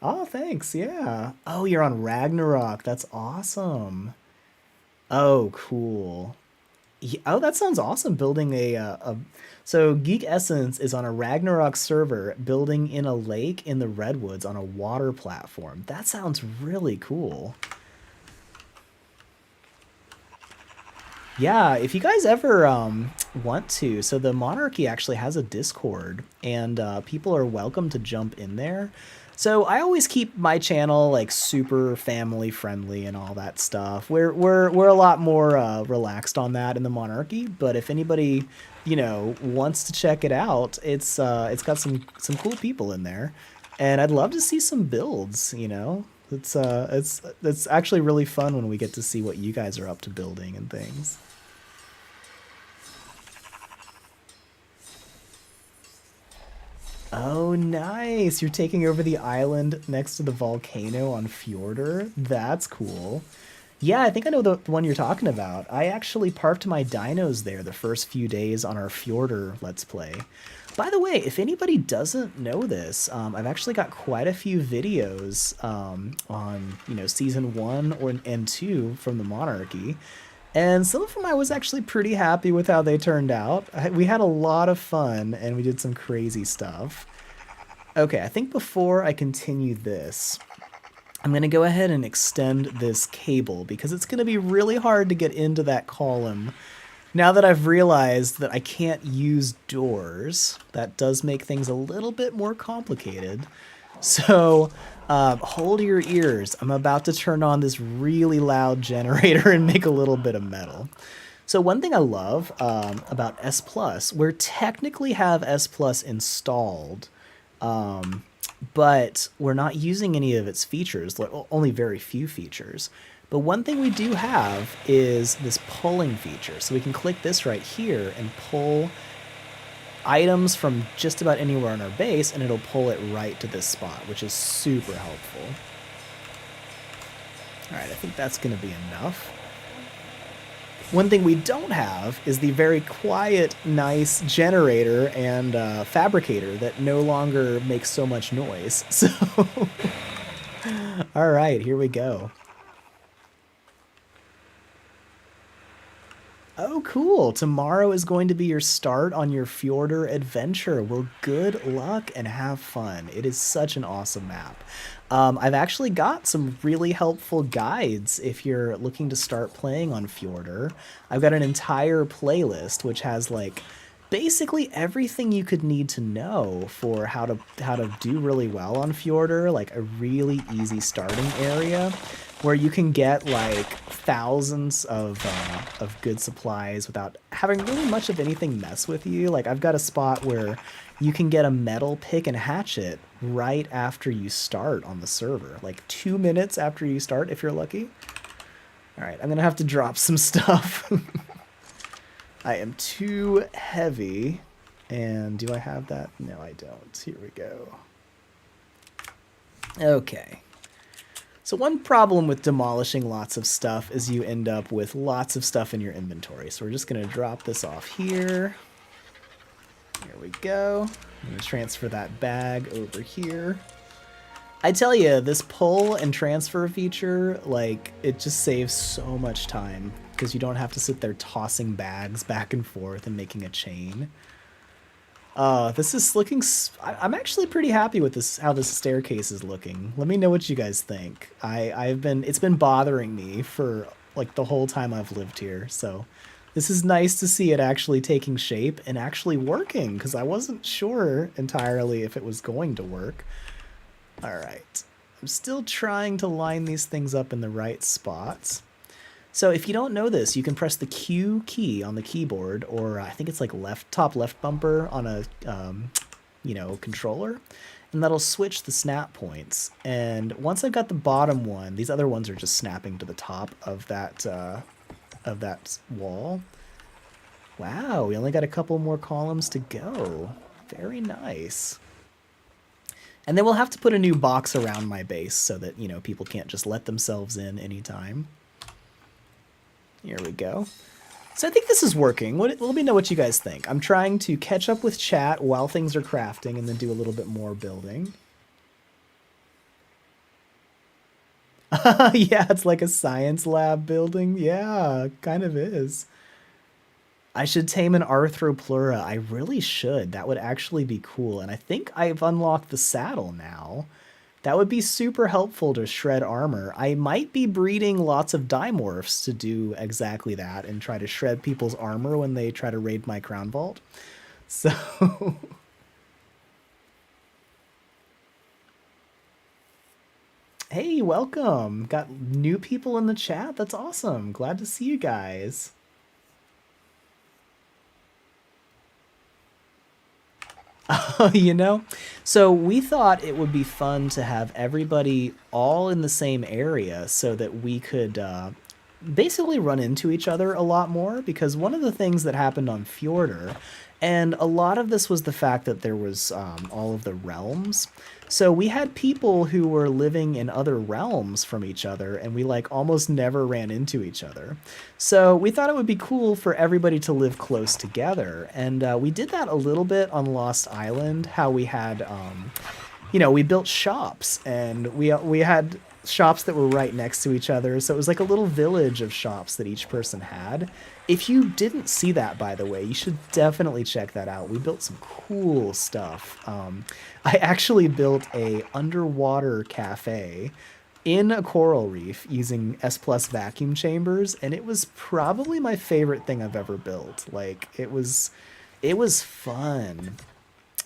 Oh, thanks. Yeah. Oh, you're on Ragnarok. That's awesome. Oh, cool. Oh, that sounds awesome. Building so Geek Essence is on a Ragnarok server, building in a lake in the redwoods on a water platform. That sounds really cool. Yeah, if you guys ever want to, so the Monarchy actually has a Discord, and people are welcome to jump in there. So I always keep my channel like super family friendly and all that stuff. We're a lot more relaxed on that in the Monarchy, but if anybody wants to check it out, it's got some cool people in there, and I'd love to see some builds. It's actually really fun when we get to see what you guys are up to building and things. Oh, nice. You're taking over the island next to the volcano on Fjordur. That's cool. Yeah, I think I know the one you're talking about. I actually parked my dinos there the first few days on our Fjordur Let's Play. By the way, if anybody doesn't know this, I've actually got quite a few videos on, season 1 and 2 from the Monarchy. And some of them I was actually pretty happy with how they turned out. We had a lot of fun and we did some crazy stuff. Okay, I think before I continue this, I'm going to go ahead and extend this cable because it's going to be really hard to get into that column. Now that I've realized that I can't use doors, that does make things a little bit more complicated. So hold your ears. I'm about to turn on this really loud generator and make a little bit of metal. So one thing I love about S Plus, we technically have S Plus installed, but we're not using any of its features, only very few features. But one thing we do have is this pulling feature. So we can click this right here and pull items from just about anywhere on our base, and it'll pull it right to this spot, which is super helpful. All right, I think that's going to be enough. One thing we don't have is the very quiet, nice generator and fabricator that no longer makes so much noise. So, all right, here we go. Oh, cool. Tomorrow is going to be your start on your Fjordur adventure. Well, good luck and have fun. It is such an awesome map. I've actually got some really helpful guides if you're looking to start playing on Fjordur. I've got an entire playlist which has like basically everything you could need to know for how to do really well on Fjordur, like a really easy starting area where you can get like thousands of good supplies without having really much of anything mess with you. Like I've got a spot where you can get a metal pick and hatchet right after you start on the server, like 2 minutes after you start if you're lucky. All right, I'm gonna have to drop some stuff. I am too heavy. And do I have that? No, I don't. Here we go. Okay. So one problem with demolishing lots of stuff is you end up with lots of stuff in your inventory. So we're just going to drop this off here. Here we go. I'm going to transfer that bag over here. I tell you, this pull and transfer feature, like, it just saves so much time because you don't have to sit there tossing bags back and forth and making a chain. This is looking... I'm actually pretty happy with this, how this staircase is looking. Let me know what you guys think. It's been bothering me for like the whole time I've lived here, so this is nice to see it actually taking shape and actually working, because I wasn't sure entirely if it was going to work. Alright, I'm still trying to line these things up in the right spots. So if you don't know this, you can press the Q key on the keyboard, or I think it's like top left bumper on a controller, and that'll switch the snap points. And once I've got the bottom one, these other ones are just snapping to the top of that wall. Wow, we only got a couple more columns to go. Very nice. And then we'll have to put a new box around my base so that, people can't just let themselves in anytime. Here we go. So I think this is working. Let me know what you guys think. I'm trying to catch up with chat while things are crafting and then do a little bit more building. Yeah, it's like a science lab building. Yeah, kind of is. I should tame an Arthropleura. I really should. That would actually be cool. And I think I've unlocked the saddle now. That would be super helpful to shred armor. I might be breeding lots of dimorphs to do exactly that and try to shred people's armor when they try to raid my crown vault. So... Hey, welcome. Got new people in the chat. That's awesome. Glad to see you guys. So we thought it would be fun to have everybody all in the same area so that we could basically run into each other a lot more, because one of the things that happened on Fjordur, and a lot of this was the fact that there was all of the realms. So we had people who were living in other realms from each other, and we almost never ran into each other. So we thought it would be cool for everybody to live close together. And we did that a little bit on Lost Island, how we had we built shops, and we had shops that were right next to each other, so it was like a little village of shops that each person had. If you didn't see that, by the way, you should definitely check that out. We built some cool stuff. I actually built a underwater cafe in a coral reef using S plus vacuum chambers, and it was probably my favorite thing I've ever built. Like it was fun.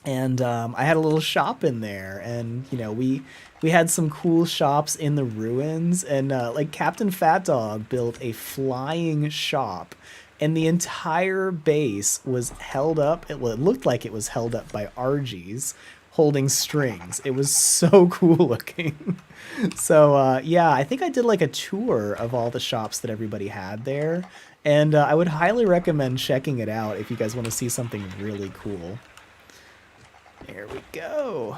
And I had a little shop in there, and we had some cool shops in the ruins, and like Captain Fat Dog built a flying shop, and the entire base was held up. Well, it looked like it was held up by RGs holding strings. It was so cool looking. So yeah, I think I did like a tour of all the shops that everybody had there, and I would highly recommend checking it out if you guys want to see something really cool. There we go.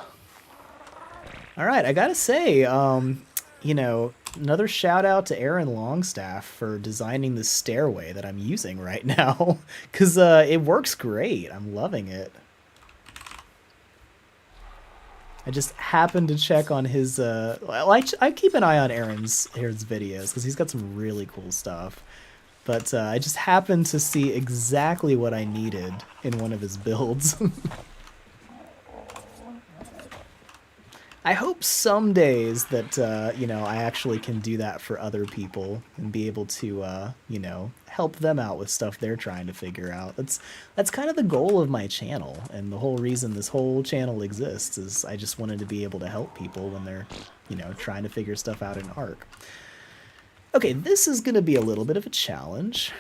All right, I gotta say, another shout out to Aaron Longstaff for designing this stairway that I'm using right now, because it works great. I'm loving it. I just happened to check on his, well, I keep an eye on Aaron's videos, because he's got some really cool stuff. But I just happened to see exactly what I needed in one of his builds. I hope some days that, I actually can do that for other people and be able to, help them out with stuff they're trying to figure out. That's kind of the goal of my channel, and the whole reason this whole channel exists is I just wanted to be able to help people when they're, trying to figure stuff out in Ark. Okay, this is going to be a little bit of a challenge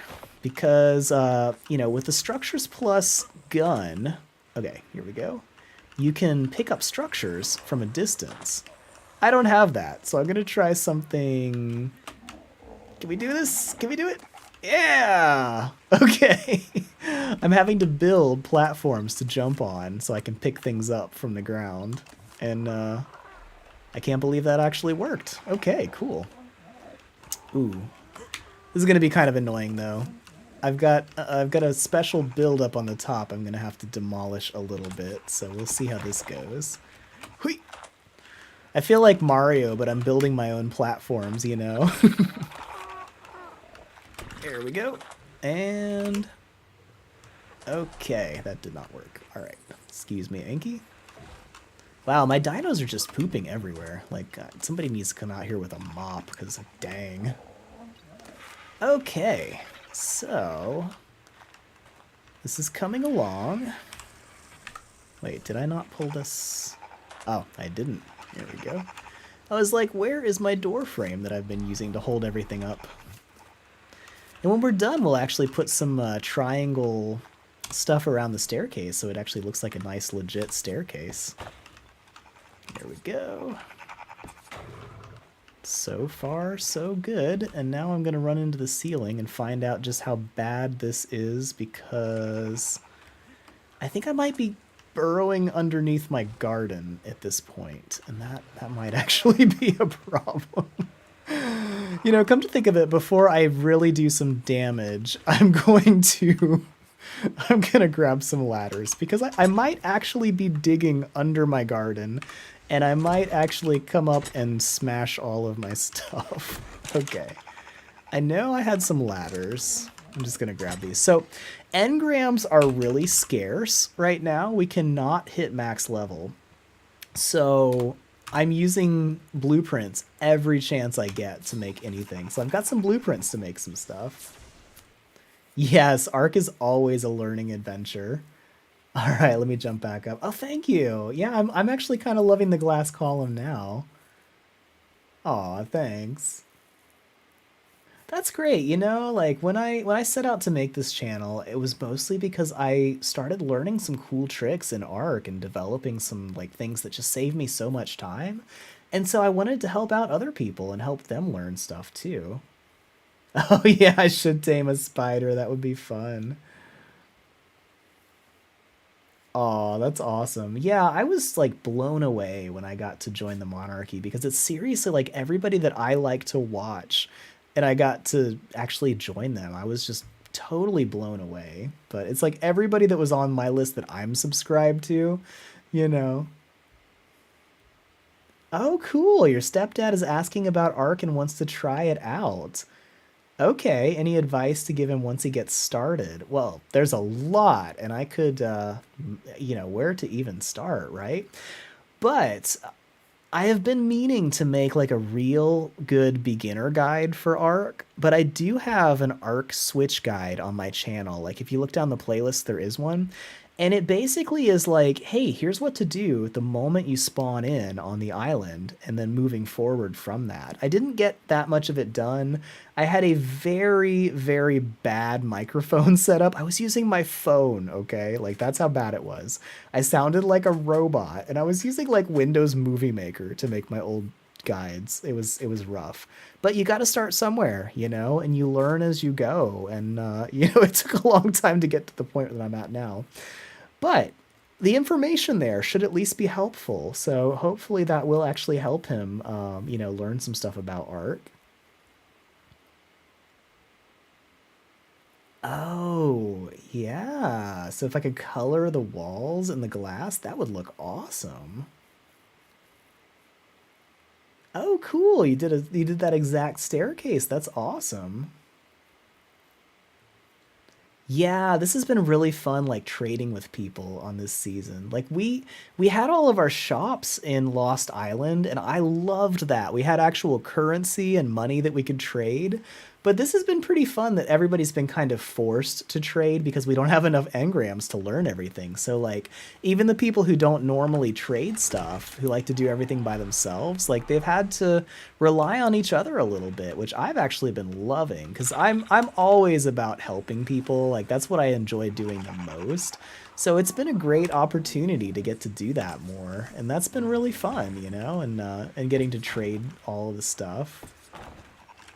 because, with the Structures Plus gun... Okay, here we go. You can pick up structures from a distance. I don't have that, so I'm going to try something... Can we do this? Can we do it? Yeah! Okay. I'm having to build platforms to jump on so I can pick things up from the ground. And I can't believe that actually worked. Okay, cool. Ooh. This is going to be kind of annoying, though. I've got a special build up on the top I'm going to have to demolish a little bit, so we'll see how this goes. Hui! I feel like Mario, but I'm building my own platforms, There we go. And... Okay, that did not work. Alright. Excuse me, Inky. Wow, my dinos are just pooping everywhere. Like, somebody needs to come out here with a mop, because dang. Okay. So, this is coming along. Wait, did I not pull this? Oh, I didn't. There we go. I was like, where is my door frame that I've been using to hold everything up? And when we're done, we'll actually put some triangle stuff around the staircase so it actually looks like a nice, legit staircase. There we go. So far, so good. And now I'm going to run into the ceiling and find out just how bad this is, because I think I might be burrowing underneath my garden at this point, and that might actually be a problem. Come to think of it, before I really do some damage, I'm going to grab some ladders, because I might actually be digging under my garden, and I might actually come up and smash all of my stuff. Okay. I know I had some ladders. I'm just going to grab these. So, engrams are really scarce right now. We cannot hit max level. So, I'm using blueprints every chance I get to make anything. So, I've got some blueprints to make some stuff. Yes, Ark is always a learning adventure. All right, let me jump back up. Oh, thank you. Yeah, I'm actually kind of loving the glass column now. Aw, thanks. That's great. Like when I set out to make this channel, it was mostly because I started learning some cool tricks in Ark and developing some like things that just saved me so much time. And so I wanted to help out other people and help them learn stuff too. Oh yeah, I should tame a spider. That would be fun. Oh, that's awesome. Yeah, I was like blown away when I got to join the Monarchy, because it's seriously like everybody that I like to watch, and I got to actually join them. I was just totally blown away. But it's like everybody that was on my list that I'm subscribed to, you know. Oh, cool. Your stepdad is asking about Ark and wants to try it out. Okay, any advice to give him once he gets started? Well, there's a lot, and I could, where to even start, right? But I have been meaning to make like a real good beginner guide for Arc, but I do have an Arc Switch guide on my channel. Like if you look down the playlist, there is one. And it basically is like, hey, here's what to do the moment you spawn in on the island and then moving forward from that. I didn't get that much of it done. I had a very, very bad microphone setup. I was using my phone, okay? Like that's how bad it was. I sounded like a robot and I was using like Windows Movie Maker to make my old guides. It was rough. But you got to start somewhere, and you learn as you go. And it took a long time to get to the point that I'm at now. But the information there should at least be helpful. So hopefully that will actually help him, learn some stuff about art. Oh, yeah. So if I could color the walls and the glass, that would look awesome. Oh, cool. You did that exact staircase. That's awesome. Yeah, this has been really fun like trading with people on this season. Like we had all of our shops in Lost Island and I loved that. We had actual currency and money that we could trade. But this has been pretty fun that everybody's been kind of forced to trade because we don't have enough engrams to learn everything. So like even the people who don't normally trade stuff, who like to do everything by themselves, like they've had to rely on each other a little bit, which I've actually been loving because I'm always about helping people. Like that's what I enjoy doing the most. So it's been a great opportunity to get to do that more, and that's been really fun, and getting to trade all of the stuff.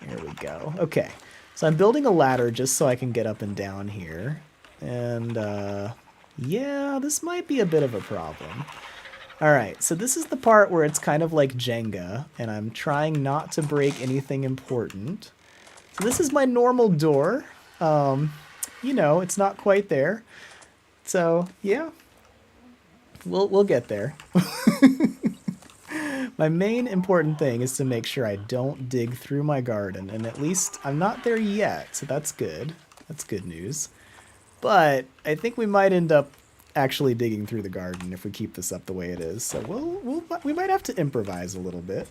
Here we go. Okay, so I'm building a ladder just so I can get up and down here, and yeah, this might be a bit of a problem. All right, so this is the part where it's kind of like Jenga, and I'm trying not to break anything important. So this is my normal door. It's not quite there. So yeah, we'll get there. My main important thing is to make sure I don't dig through my garden, and at least I'm not there yet, so that's good. That's good news. But I think we might end up actually digging through the garden if we keep this up the way it is. So we might have to improvise a little bit.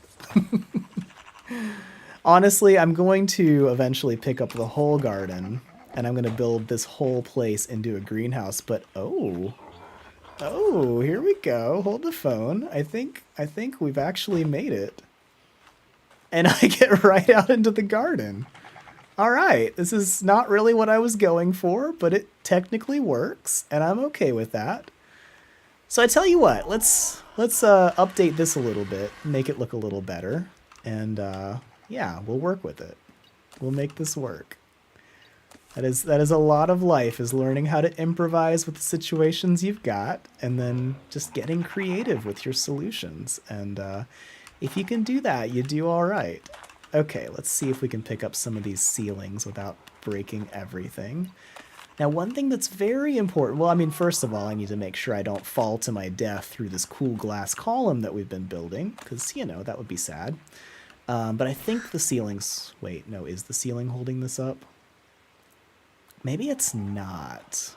Honestly, I'm going to eventually pick up the whole garden and I'm going to build this whole place into a greenhouse. But oh, here we go. Hold the phone. I think we've actually made it. And I get right out into the garden. All right, this is not really what I was going for, but it technically works, and I'm okay with that. So I tell you what, let's update this a little bit, make it look a little better, and yeah, we'll work with it. We'll make this work. That is a lot of life, is learning how to improvise with the situations you've got, and then just getting creative with your solutions. And if you can do that, you do all right. Okay, let's see if we can pick up some of these ceilings without breaking everything. Now, one thing that's very important, well, I mean, first of all, I need to make sure I don't fall to my death through this cool glass column that we've been building, because, that would be sad. But I think the ceilings, wait, no, is the ceiling holding this up? Maybe it's not.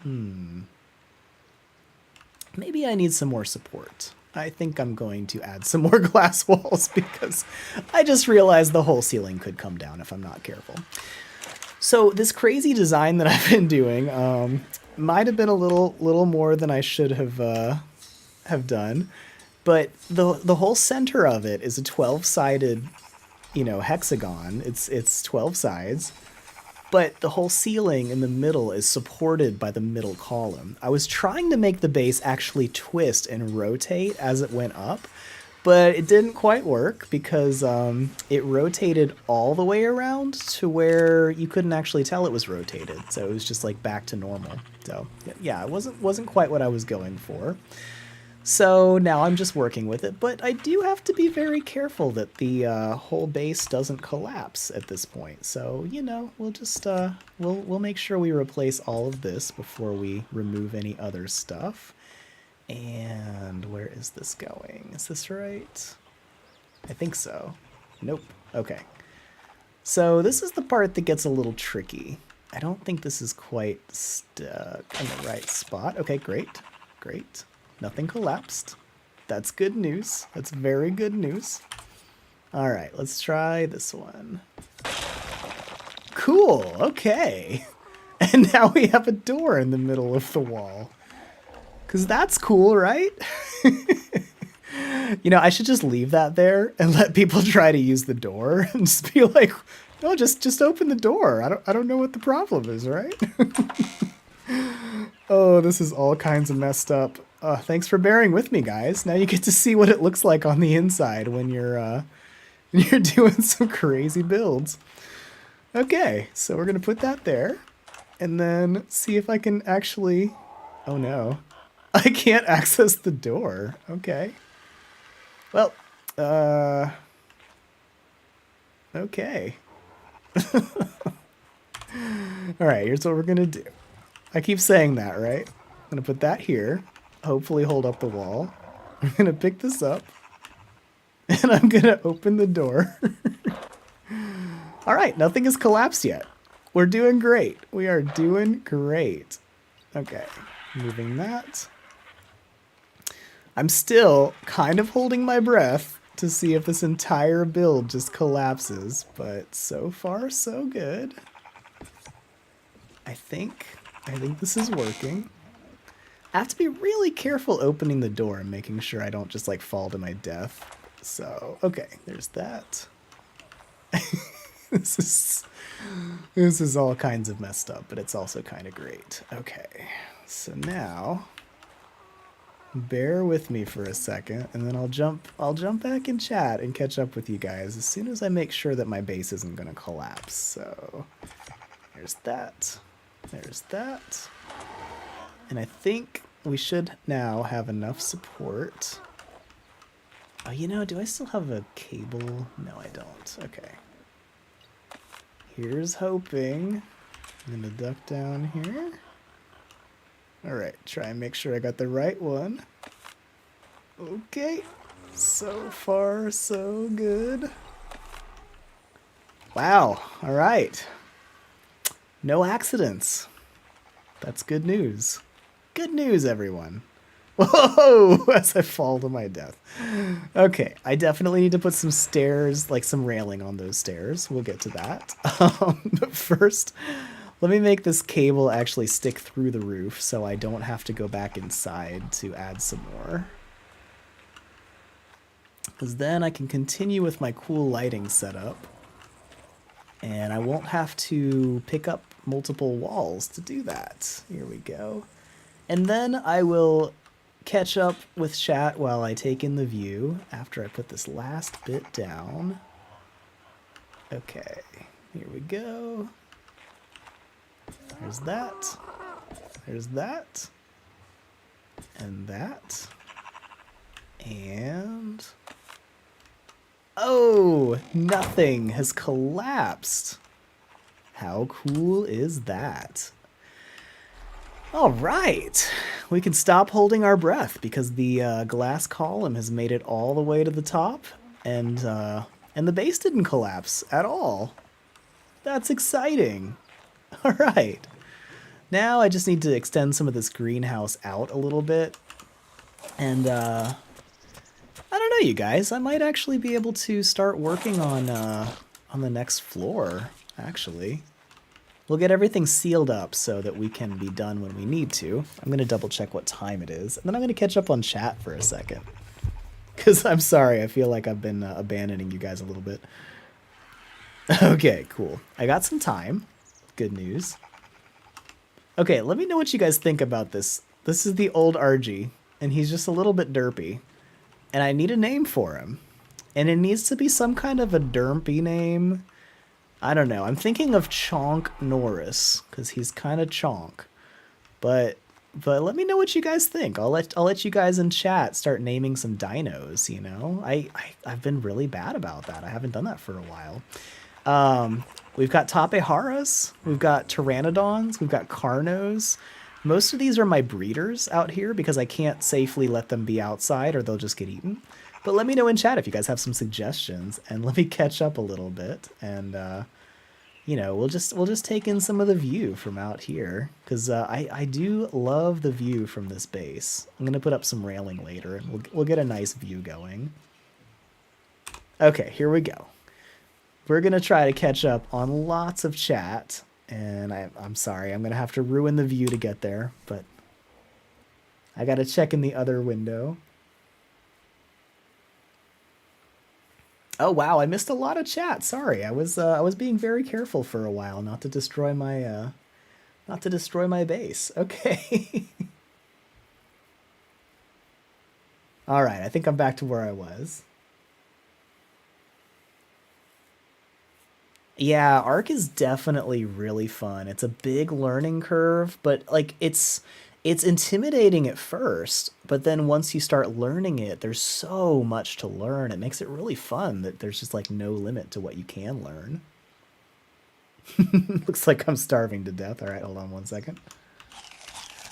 Maybe I need some more support. I think I'm going to add some more glass walls because I just realized the whole ceiling could come down if I'm not careful. So this crazy design that I've been doing might have been a little more than I should have done, but the whole center of it is a 12-sided, hexagon. It's 12 sides. But the whole ceiling in the middle is supported by the middle column. I was trying to make the base actually twist and rotate as it went up, but it didn't quite work because it rotated all the way around to where you couldn't actually tell it was rotated. So it was just like back to normal. So yeah, it wasn't quite what I was going for. So now I'm just working with it, but I do have to be very careful that the whole base doesn't collapse at this point. So, we'll just, we'll make sure we replace all of this before we remove any other stuff. And where is this going? Is this right? I think so. Nope. Okay. So this is the part that gets a little tricky. I don't think this is quite stuck in the right spot. Okay, great. Great. Nothing collapsed. That's good news. That's very good news. All right, let's try this one. Cool. Okay. And now we have a door in the middle of the wall. Because that's cool, right? You know, I should just leave that there and let people try to use the door and just be like, no, just open the door. I don't know what the problem is, right? Oh, this is all kinds of messed up. Thanks for bearing with me, guys. Now you get to see what it looks like on the inside when you're doing some crazy builds. Okay, so we're gonna put that there and then see if I can actually, oh no, I can't access the door. Okay. Well, okay. All right, here's what we're gonna do. I keep saying that, right? I'm gonna put that here, hopefully hold up the wall. I'm gonna pick this up, and I'm gonna open the door. All right, nothing has collapsed yet. We're doing great. We are doing great. Okay, moving that. I'm still kind of holding my breath to see if this entire build just collapses, but so far so good. I think this is working. I have to be really careful opening the door and making sure I don't just like fall to my death. So, okay, there's that. This is all kinds of messed up, but it's also kind of great. Okay, so now bear with me for a second, and then I'll jump back in chat and catch up with you guys as soon as I make sure that my base isn't going to collapse. So there's that. There's that. And I think we should now have enough support. Oh, you know, do I still have a cable? No, I don't. Okay. Here's hoping. I'm going to duck down here. All right, try and make sure I got the right one. Okay, so far so good. Wow, all right. No accidents. That's good news. Good news, everyone. Whoa, as I fall to my death. Okay, I definitely need to put some stairs, like some railing on those stairs. We'll get to that. But first, let me make this cable actually stick through the roof so I don't have to go back inside to add some more. Because then I can continue with my cool lighting setup. And I won't have to pick up multiple walls to do that. Here we go. And then I will catch up with chat while I take in the view after I put this last bit down. Okay, here we go. There's that. There's that. And that. And... oh, nothing has collapsed. How cool is that? All right. We can stop holding our breath because the glass column has made it all the way to the top, and the base didn't collapse at all. That's exciting. All right. Now I just need to extend some of this greenhouse out a little bit. And I don't know, you guys. I might actually be able to start working on the next floor, actually. We'll get everything sealed up so that we can be done when we need to. I'm going to double check what time it is. And then I'm going to catch up on chat for a second. Because I'm sorry, I feel like I've been abandoning you guys a little bit. Okay, cool. I got some time. Good news. Okay, let me know what you guys think about this. This is the old RG, and he's just a little bit derpy. And I need a name for him. And it needs to be some kind of a derpy name. I don't know. I'm thinking of Chonk Norris, because he's kind of chonk. But let me know what you guys think. I'll let you guys in chat start naming some dinos, you know? I've been really bad about that. I haven't done that for a while. We've got Tapeharas, we've got Pteranodons, we've got Carnos. Most of these are my breeders out here because I can't safely let them be outside or they'll just get eaten. But let me know in chat if you guys have some suggestions, and let me catch up a little bit, and we'll just take in some of the view from out here because I do love the view from this base. I'm gonna put up some railing later, and we'll get a nice view going. Okay, here we go. We're gonna try to catch up on lots of chat, and I'm sorry, I'm gonna have to ruin the view to get there, but I gotta check in the other window. Oh wow, I missed a lot of chat. Sorry, I was being very careful for a while not to destroy my base. Okay. All right, I think I'm back to where I was. Yeah, Arc is definitely really fun. It's a big learning curve, but like it's intimidating at first, but then once you start learning it, there's so much to learn. It makes it really fun that there's just like no limit to what you can learn. Looks like I'm starving to death. All right, hold on one second.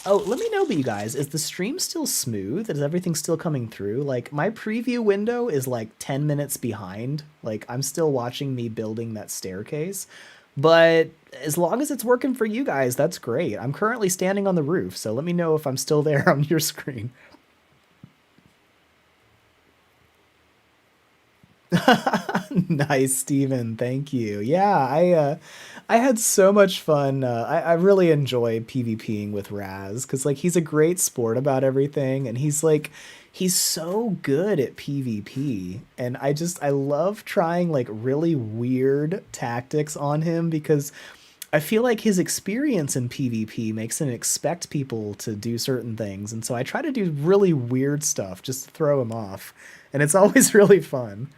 Oh, let me know, but you guys, is the stream still smooth? Is everything still coming through? Like, my preview window is like 10 minutes behind. Like, I'm still watching me building that staircase. But as long as it's working for you guys, that's great. I'm currently standing on the roof, so let me know if I'm still there on your screen. Nice, Steven. Thank you. Yeah, I had so much fun. I really enjoy PvPing with Raz because like he's a great sport about everything, and he's so good at PvP, and I love trying like really weird tactics on him because I feel like his experience in PvP makes him expect people to do certain things, and so I try to do really weird stuff just to throw him off, and it's always really fun.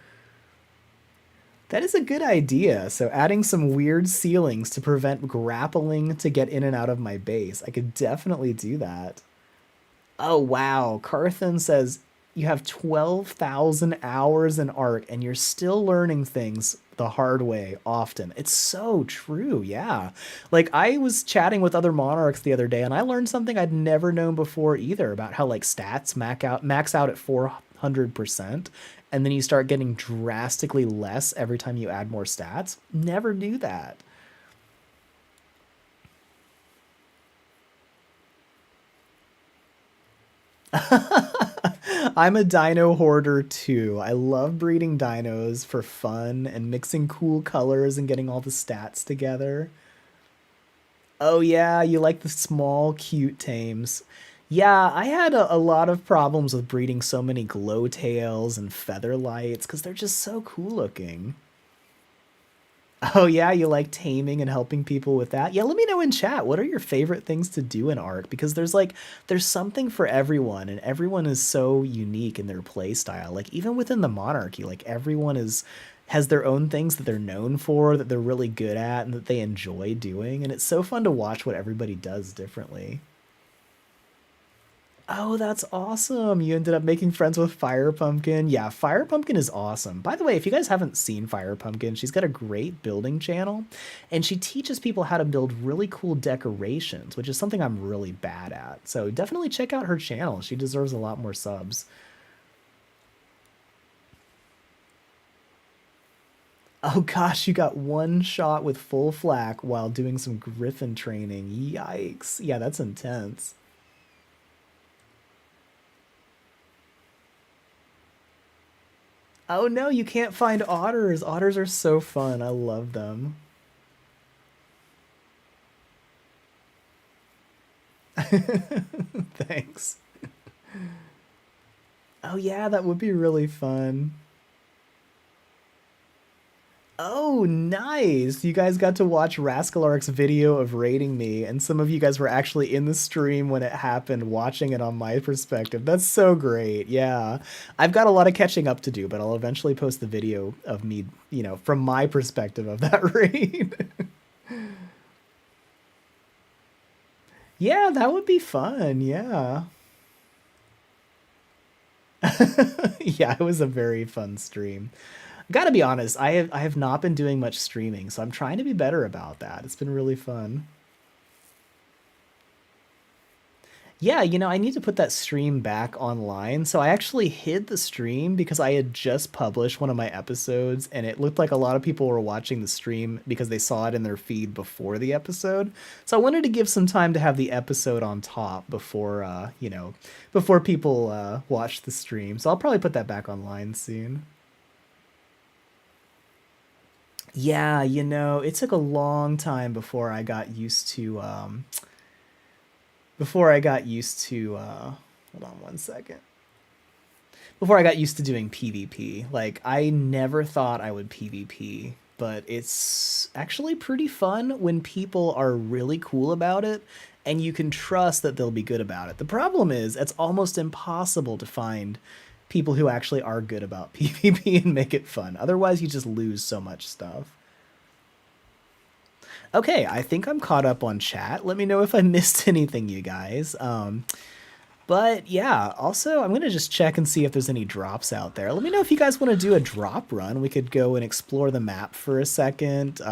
That is a good idea. So adding some weird ceilings to prevent grappling to get in and out of my base. I could definitely do that. Oh wow. Carthan says you have 12,000 hours in Arc and you're still learning things the hard way often. It's so true. Yeah. Like I was chatting with other monarchs the other day and I learned something I'd never known before either about how like stats max out at 400%, and then you start getting drastically less every time you add more stats. Never knew that. I'm a dino hoarder too. I love breeding dinos for fun and mixing cool colors and getting all the stats together. Oh yeah, you like the small, cute tames. Yeah, I had a lot of problems with breeding so many glow tails and feather lights because they're just so cool looking. Oh yeah, you like taming and helping people with that? Yeah, let me know in chat. What are your favorite things to do in art? Because there's something for everyone, and everyone is so unique in their play style. Like even within the monarchy, like everyone is has their own things that they're known for, that they're really good at, and that they enjoy doing. And it's so fun to watch what everybody does differently. Oh, that's awesome. You ended up making friends with Fire Pumpkin. Yeah, Fire Pumpkin is awesome. By the way, if you guys haven't seen Fire Pumpkin, she's got a great building channel and she teaches people how to build really cool decorations, which is something I'm really bad at. So definitely check out her channel. She deserves a lot more subs. Oh gosh, you got one shot with full flak while doing some griffin training. Yikes. Yeah, that's intense. Oh no, you can't find otters. Otters are so fun. I love them. Thanks. Oh yeah, that would be really fun. Oh, nice. You guys got to watch Rascalark's video of raiding me, and some of you guys were actually in the stream when it happened, watching it on my perspective. That's so great. Yeah. I've got a lot of catching up to do, but I'll eventually post the video of me, from my perspective of that raid. Yeah, that would be fun. Yeah. Yeah, it was a very fun stream. Gotta be honest, I have not been doing much streaming, so I'm trying to be better about that. It's been really fun. Yeah, you know, I need to put that stream back online. So I actually hid the stream because I had just published one of my episodes and it looked like a lot of people were watching the stream because they saw it in their feed before the episode. So I wanted to give some time to have the episode on top before, before people watch the stream. So I'll probably put that back online soon. Yeah, you know, it took a long time before I got used to hold on one second. Before I got used to doing PvP. Like I never thought I would PvP, but it's actually pretty fun when people are really cool about it and you can trust that they'll be good about it. The problem is it's almost impossible to find people who actually are good about PvP and make it fun. Otherwise, you just lose so much stuff. Okay, I think I'm caught up on chat. Let me know if I missed anything, you guys. But yeah, also I'm gonna just check and see if there's any drops out there. Let me know if you guys want to do a drop run. We could go and explore the map for a second.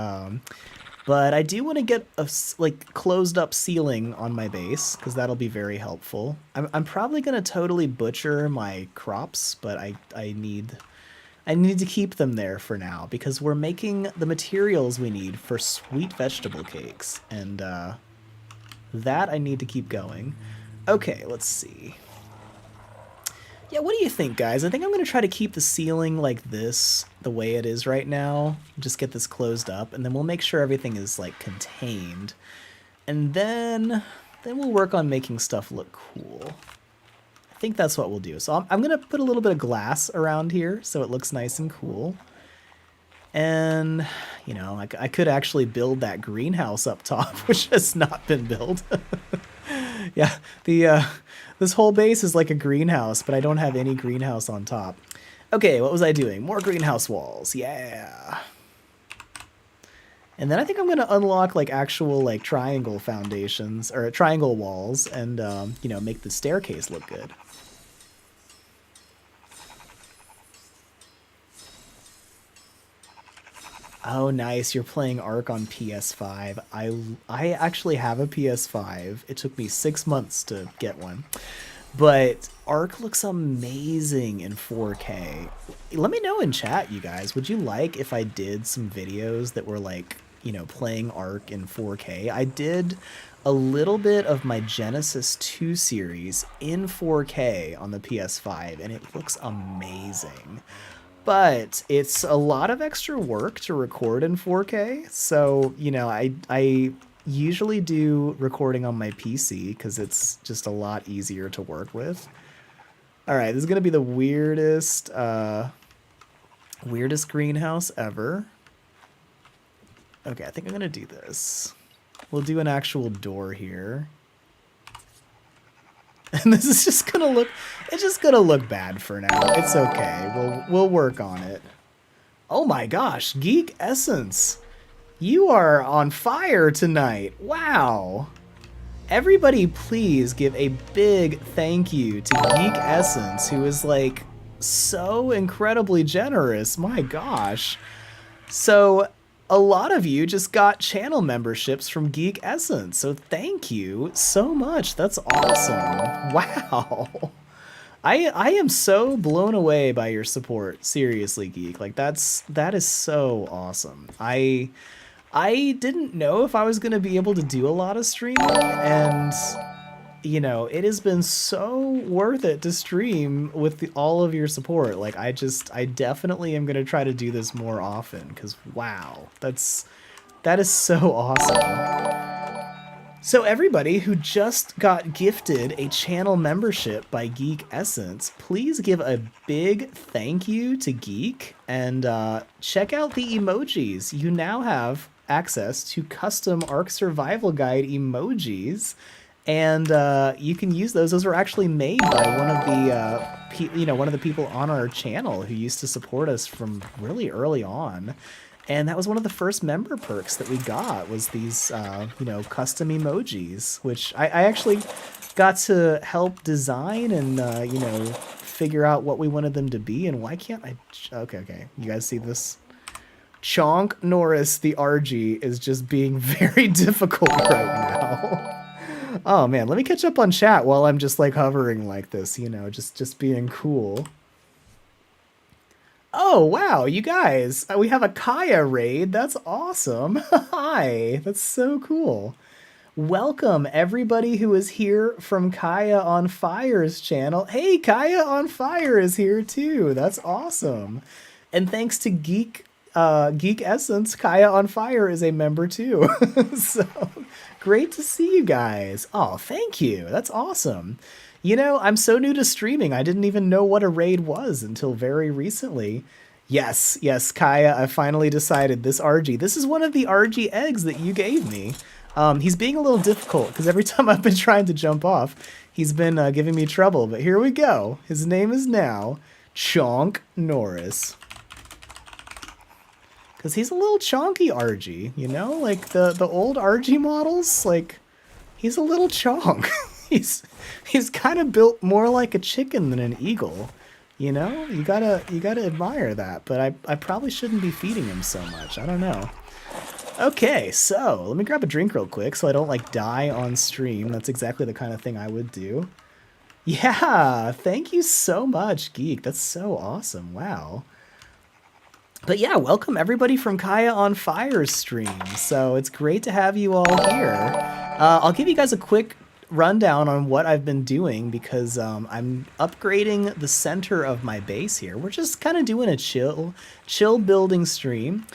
But I do want to get a like closed up ceiling on my base because that'll be very helpful. I'm probably gonna totally butcher my crops, but I need to keep them there for now because we're making the materials we need for sweet vegetable cakes, and that I need to keep going. Okay, let's see. Yeah, what do you think, guys? I think I'm going to try to keep the ceiling like this, the way it is right now. Just get this closed up, and then we'll make sure everything is, like, contained. And then we'll work on making stuff look cool. I think that's what we'll do. So I'm going to put a little bit of glass around here so it looks nice and cool. And, you know, I could actually build that greenhouse up top, which has not been built. Yeah, this whole base is like a greenhouse, but I don't have any greenhouse on top. Okay, what was I doing? More greenhouse walls. Yeah. And then I think I'm going to unlock like actual like triangle foundations or triangle walls and, you know, make the staircase look good. Oh, nice. You're playing Ark on PS5. I actually have a PS5. It took me 6 months to get one. But Ark looks amazing in 4K. Let me know in chat, you guys. Would you like if I did some videos that were like, you know, playing Ark in 4K? I did a little bit of my Genesis 2 series in 4K on the PS5, and it looks amazing. But it's a lot of extra work to record in 4K. So, you know, I usually do recording on my PC because it's just a lot easier to work with. All right, this is going to be the weirdest greenhouse ever. Okay, I think I'm going to do this. We'll do an actual door here. And this is just gonna look, it's just gonna look bad for now. It's okay. We'll work on it. Oh my gosh, Geek Essence. You are on fire tonight. Wow. Everybody please give a big thank you to Geek Essence, who is like so incredibly generous. My gosh. So a lot of you just got channel memberships from Geek Essence, so thank you so much. That's awesome. Wow. I am so blown away by your support. Seriously, Geek. Like that is so awesome. I didn't know if I was going to be able to do a lot of streaming, and you know, it has been so worth it to stream with all of your support. Like I definitely am going to try to do this more often because wow, that is so awesome. So everybody who just got gifted a channel membership by Geek Essence, please give a big thank you to Geek and check out the emojis. You now have access to custom Ark Survival Guide emojis. And you can use those. Those were actually made by one of the, one of the people on our channel who used to support us from really early on. And that was one of the first member perks that we got was these, custom emojis, which I actually got to help design and, figure out what we wanted them to be. And why can't I? Okay. You guys see this? Chonk Norris, the RG, is just being very difficult right now. Oh man, let me catch up on chat while I'm just like hovering like this, just being cool. Oh wow, you guys, we have a Kaya raid. That's awesome. Hi, that's so cool. Welcome everybody who is here from Kaya on Fire's channel. Hey, Kaya on Fire is here too. That's awesome. And thanks to Geek Essence, Kaya on Fire is a member too. So great to see you guys. Oh, thank you. That's awesome. I'm so new to streaming. I didn't even know what a raid was until very recently. Yes, Kaya, I finally decided this RG. This is one of the RG eggs that you gave me. He's being a little difficult because every time I've been trying to jump off, he's been giving me trouble. But here we go. His name is now Chonk Norris. Because he's a little chonky RG, Like the old RG models, like, he's a little chonk. he's kind of built more like a chicken than an eagle. You gotta admire that, but I probably shouldn't be feeding him so much. I don't know. Okay, so let me grab a drink real quick so I don't like die on stream. That's exactly the kind of thing I would do. Yeah, thank you so much, Geek. That's so awesome. Wow. But yeah, welcome everybody from Kaya on Fire's stream. So it's great to have you all here. I'll give you guys a quick rundown on what I've been doing because I'm upgrading the center of my base here. We're just kind of doing a chill building stream.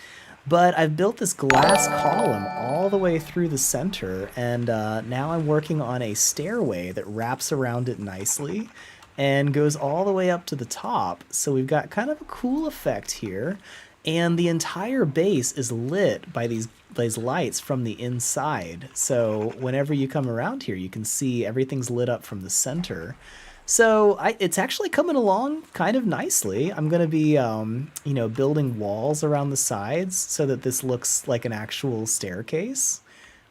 But I've built this glass column all the way through the center, and now I'm working on a stairway that wraps around it nicely and goes all the way up to the top. So we've got kind of a cool effect here, and the entire base is lit by these lights from the inside. So whenever you come around here, you can see everything's lit up from the center. So it's actually coming along kind of nicely. I'm going to be, building walls around the sides so that this looks like an actual staircase.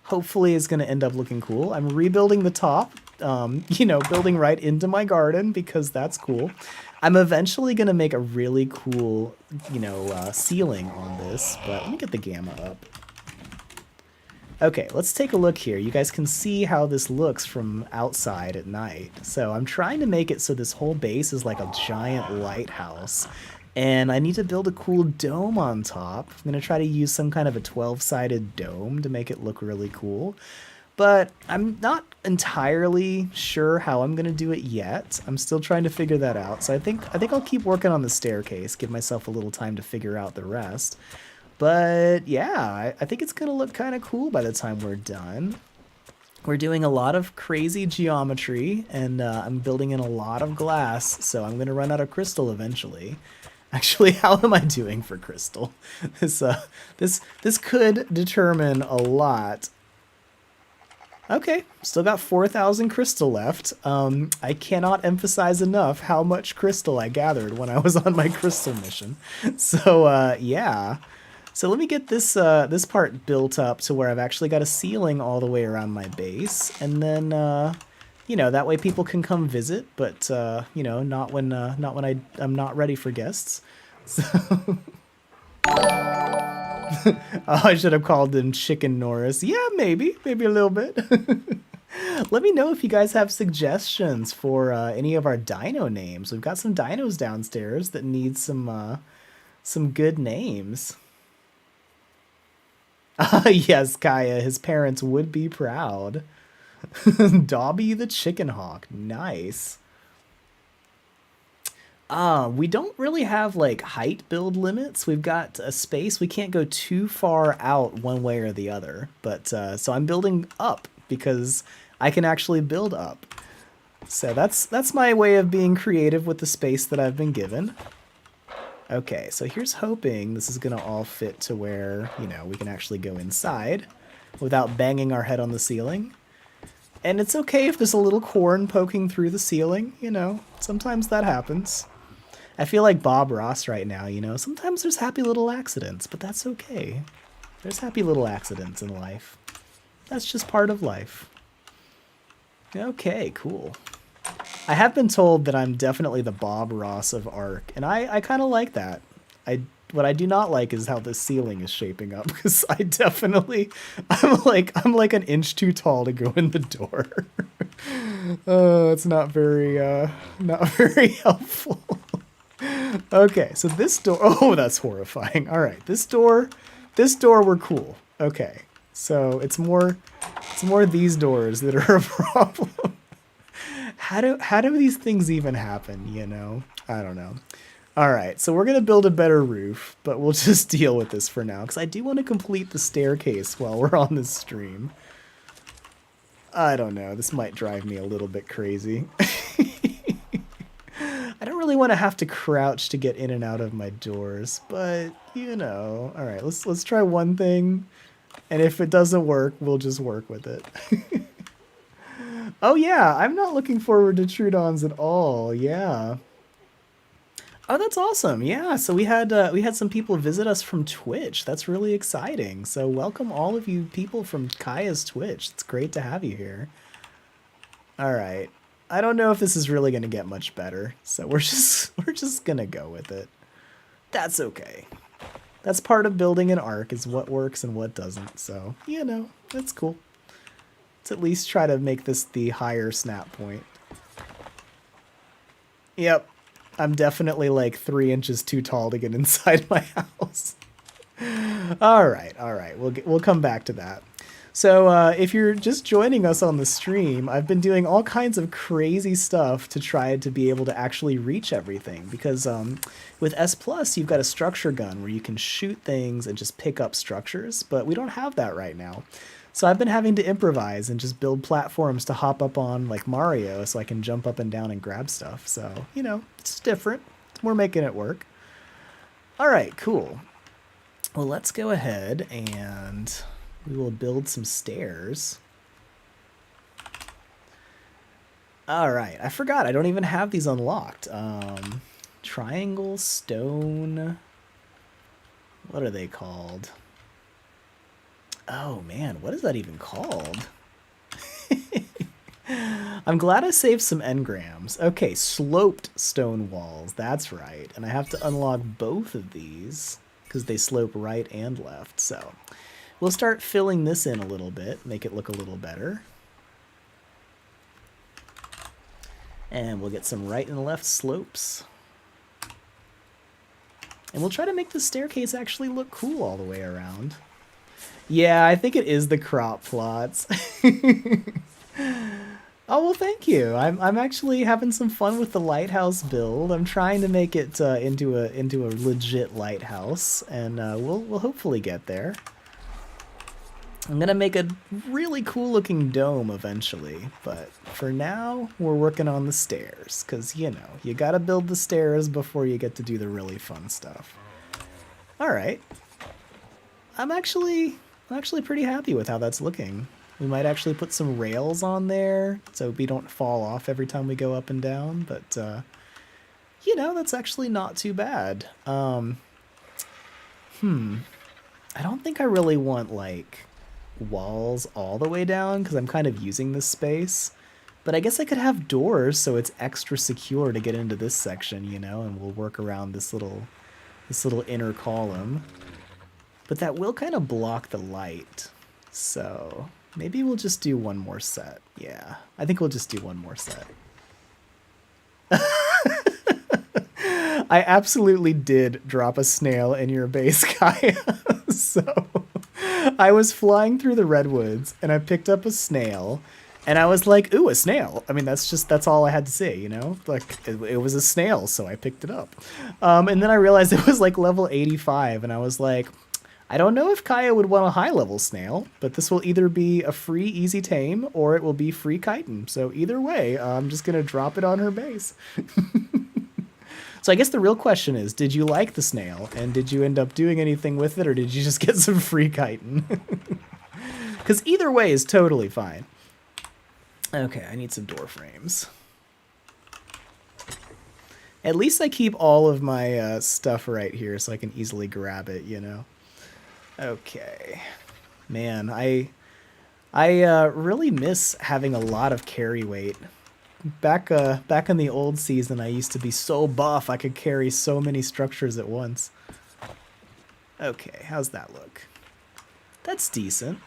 Hopefully it's going to end up looking cool. I'm rebuilding the top, building right into my garden because that's cool. I'm eventually going to make a really cool, ceiling on this, but let me get the gamma up. Okay, let's take a look here. You guys can see how this looks from outside at night. So I'm trying to make it so this whole base is like a giant lighthouse. And I need to build a cool dome on top. I'm going to try to use some kind of a 12-sided dome to make it look really cool. But I'm not entirely sure how I'm going to do it yet. I'm still trying to figure that out. So I think I'll keep working on the staircase, give myself a little time to figure out the rest. But yeah, I think it's going to look kind of cool by the time we're done. We're doing a lot of crazy geometry, and I'm building in a lot of glass, so I'm going to run out of crystal eventually. Actually, how am I doing for crystal? This could determine a lot. Okay, still got 4,000 crystal left. I cannot emphasize enough how much crystal I gathered when I was on my crystal mission. So yeah. So let me get this this part built up to where I've actually got a ceiling all the way around my base, and then that way people can come visit, but not when I'm not ready for guests. So oh, I should have called him Chicken Norris. Yeah, maybe a little bit. Let me know if you guys have suggestions for any of our dino names. We've got some dinos downstairs that need some good names. Yes, Kaya, his parents would be proud. Dobby the Chicken Hawk, nice. We don't really have like height build limits. We've got a space. We can't go too far out one way or the other. But so I'm building up because I can actually build up. So that's my way of being creative with the space that I've been given. Okay, so here's hoping this is going to all fit to where, we can actually go inside without banging our head on the ceiling. And it's okay if there's a little corn poking through the ceiling, sometimes that happens. I feel like Bob Ross right now, sometimes there's happy little accidents, but that's okay. There's happy little accidents in life. That's just part of life. Okay, cool. I have been told that I'm definitely the Bob Ross of Ark, and I kind of like that. I what I do not like is how the ceiling is shaping up, because I'm like an inch too tall to go in the door. It's not very not very helpful. Okay, so this door, oh, that's horrifying. All right, this door we're cool. Okay. So it's more these doors that are a problem. How do these things even happen, you know? I don't know. All right, so we're going to build a better roof, but we'll just deal with this for now, because I do want to complete the staircase while we're on this stream. I don't know, this might drive me a little bit crazy. I don't really want to have to crouch to get in and out of my doors, but, you know. All right, let's try one thing, and if it doesn't work, we'll just work with it. Oh, yeah, I'm not looking forward to Trudons at all, yeah. Oh, that's awesome. Yeah, so we had some people visit us from Twitch. That's really exciting. So welcome all of you people from Kaya's Twitch. It's great to have you here. All right. I don't know if this is really going to get much better. So we're just going to go with it. That's okay. That's part of building an arc, is what works and what doesn't. So, you know, that's cool. Let's at least try to make this the higher snap point. Yep. I'm definitely like 3 inches too tall to get inside my house. All right. We'll come back to that. So if you're just joining us on the stream, I've been doing all kinds of crazy stuff to try to be able to actually reach everything. Because with S+, you've got a structure gun where you can shoot things and just pick up structures. But we don't have that right now. So I've been having to improvise and just build platforms to hop up on like Mario so I can jump up and down and grab stuff. So, you know, it's different. We're making it work. All right, cool. Well, let's go ahead and we will build some stairs. All right, I forgot. I don't even have these unlocked. Triangle, stone. What are they called? Oh man, what is that even called? I'm glad I saved some engrams. Okay, sloped stone walls, that's right. And I have to unlock both of these because they slope right and left. So we'll start filling this in a little bit, make it look a little better. And we'll get some right and left slopes. And we'll try to make the staircase actually look cool all the way around. Yeah, I think it is the crop plots. Oh, well, thank you. I'm actually having some fun with the lighthouse build. I'm trying to make it into a legit lighthouse, and we'll hopefully get there. I'm gonna make a really cool looking dome eventually, but for now we're working on the stairs, because you know, you gotta build the stairs before you get to do the really fun stuff. All right. I'm actually pretty happy with how that's looking. We might actually put some rails on there so we don't fall off every time we go up and down, but you know, that's actually not too bad. I don't think I really want like walls all the way down because I'm kind of using this space, but I guess I could have doors so it's extra secure to get into this section, you know, and we'll work around this little inner column. But that will kind of block the light. So maybe we'll just do one more set. Yeah, I think we'll just do one more set. I absolutely did drop a snail in your base, Kaya. So I was flying through the redwoods and I picked up a snail. And I was like, ooh, a snail. I mean, that's all I had to say, you know? Like, it was a snail, so I picked it up. And then I realized it was like level 85, and I was like, I don't know if Kaya would want a high-level snail, but this will either be a free easy tame, or it will be free chitin. So either way, I'm just going to drop it on her base. So I guess the real question is, did you like the snail, and did you end up doing anything with it, or did you just get some free chitin? Because either way is totally fine. Okay, I need some door frames. At least I keep all of my stuff right here so I can easily grab it, you know? Okay. Man, I really miss having a lot of carry weight. Back in the old season, I used to be so buff I could carry so many structures at once. Okay, how's that look? That's decent.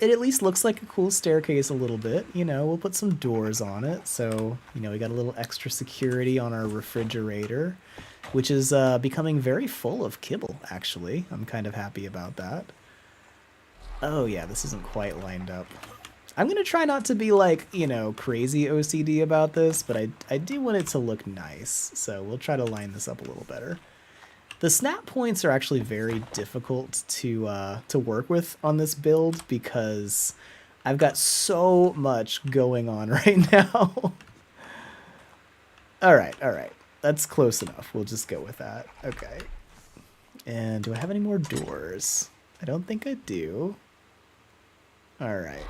It at least looks like a cool staircase a little bit. You know, we'll put some doors on it. So, you know, we got a little extra security on our refrigerator, which is becoming very full of kibble, actually. I'm kind of happy about that. Oh, yeah, this isn't quite lined up. I'm going to try not to be like, you know, crazy OCD about this, but I do want it to look nice. So we'll try to line this up a little better. The snap points are actually very difficult to work with on this build because I've got so much going on right now. All right. That's close enough. We'll just go with that. Okay. And do I have any more doors? I don't think I do. All right.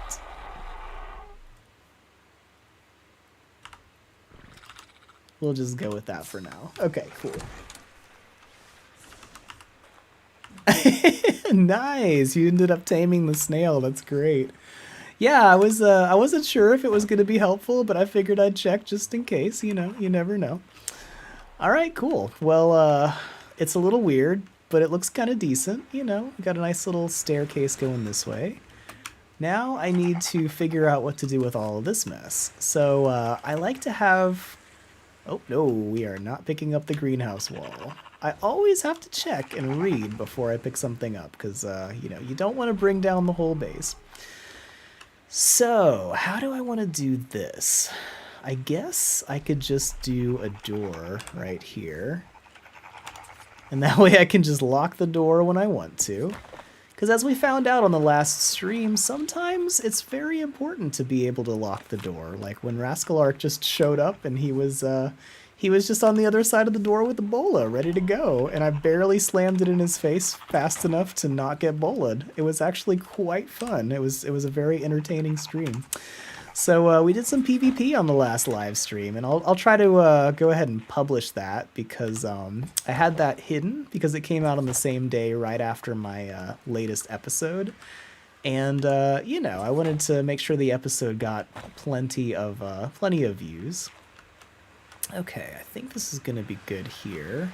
We'll just go with that for now. Okay, cool. Nice. You ended up taming the snail. That's great. Yeah, I wasn't sure if it was going to be helpful, but I figured I'd check just in case, you know, you never know. All right, cool. Well, it's a little weird, but it looks kind of decent, you know. We got a nice little staircase going this way. Now I need to figure out what to do with all of this mess. So, I like to have... Oh, no, we are not picking up the greenhouse wall. I always have to check and read before I pick something up, because, you know, you don't want to bring down the whole base. So, how do I want to do this? I guess I could just do a door right here. And that way I can just lock the door when I want to. Because as we found out on the last stream, sometimes it's very important to be able to lock the door. Like when Rascalark just showed up and he was just on the other side of the door with the bola, ready to go. And I barely slammed it in his face fast enough to not get bola'd. It was actually quite fun. It was a very entertaining stream. So we did some PvP on the last live stream, and I'll try to go ahead and publish that because I had that hidden because it came out on the same day right after my latest episode. And, you know, I wanted to make sure the episode got plenty of views. Okay, I think this is going to be good here.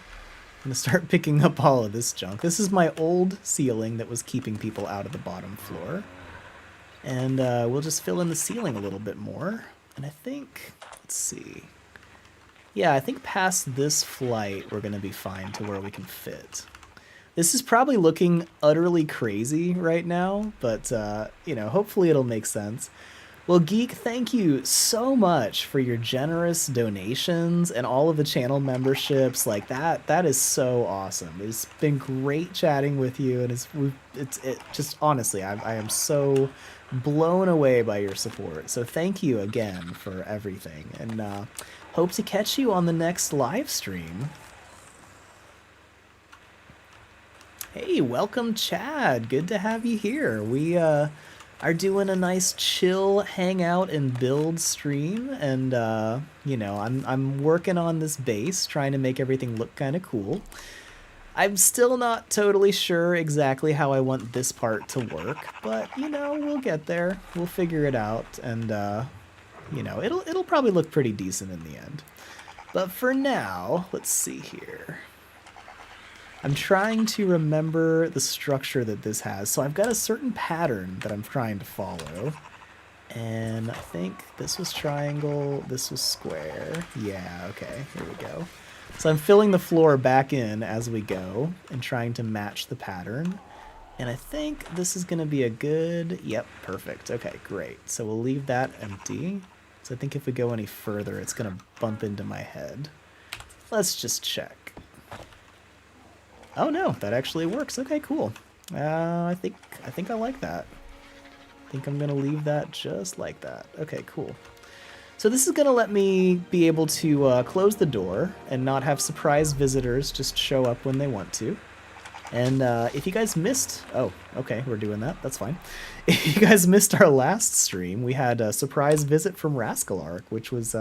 I'm going to start picking up all of this junk. This is my old ceiling that was keeping people out of the bottom floor. And we'll just fill in the ceiling a little bit more. And I think, let's see. Yeah, I think past this flight, we're going to be fine to where we can fit. This is probably looking utterly crazy right now, but, you know, hopefully it'll make sense. Well, Geek, thank you so much for your generous donations and all of the channel memberships. Like that is so awesome. It's been great chatting with you, and it's just honestly, I am so blown away by your support. So thank you again for everything, and hope to catch you on the next live stream. Hey, welcome, Chad. Good to have you here. We are doing a nice chill hangout and build stream, and you know, I'm working on this base, trying to make everything look kind of cool. I'm still not totally sure exactly how I want this part to work, but you know, we'll get there. We'll figure it out, and you know, it'll probably look pretty decent in the end. But for now, let's see here. I'm trying to remember the structure that this has. So I've got a certain pattern that I'm trying to follow. And I think this was triangle, this was square. Yeah, okay, here we go. So I'm filling the floor back in as we go and trying to match the pattern. And I think this is going to be a good... Yep, perfect. Okay, great. So we'll leave that empty. So I think if we go any further, it's going to bump into my head. Let's just check. Oh no, that actually works. Okay, cool. I think I like that. I think I'm gonna leave that just like that. Okay, cool. So this is gonna let me be able to close the door and not have surprise visitors just show up when they want to. And if you guys missed... Oh, okay, we're doing that. That's fine. If you guys missed our last stream, we had a surprise visit from Rascalark, which was...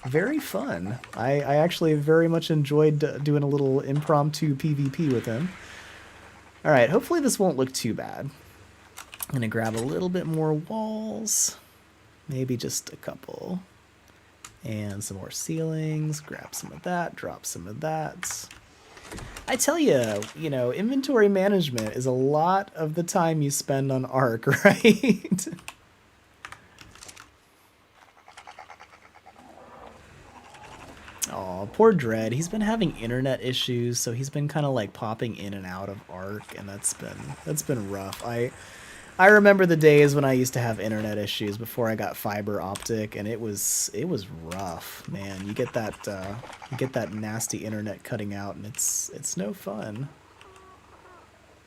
very fun. I actually very much enjoyed doing a little impromptu PvP with him. Alright, hopefully this won't look too bad. I'm going to grab a little bit more walls. Maybe just a couple. And some more ceilings. Grab some of that, drop some of that. I tell you, you know, inventory management is a lot of the time you spend on Ark, right? Oh, poor Dread. He's been having internet issues, so he's been kind of like popping in and out of Ark, and that's been rough. I remember the days when I used to have internet issues before I got fiber optic, and it was rough, man. You get that nasty internet cutting out, and it's no fun.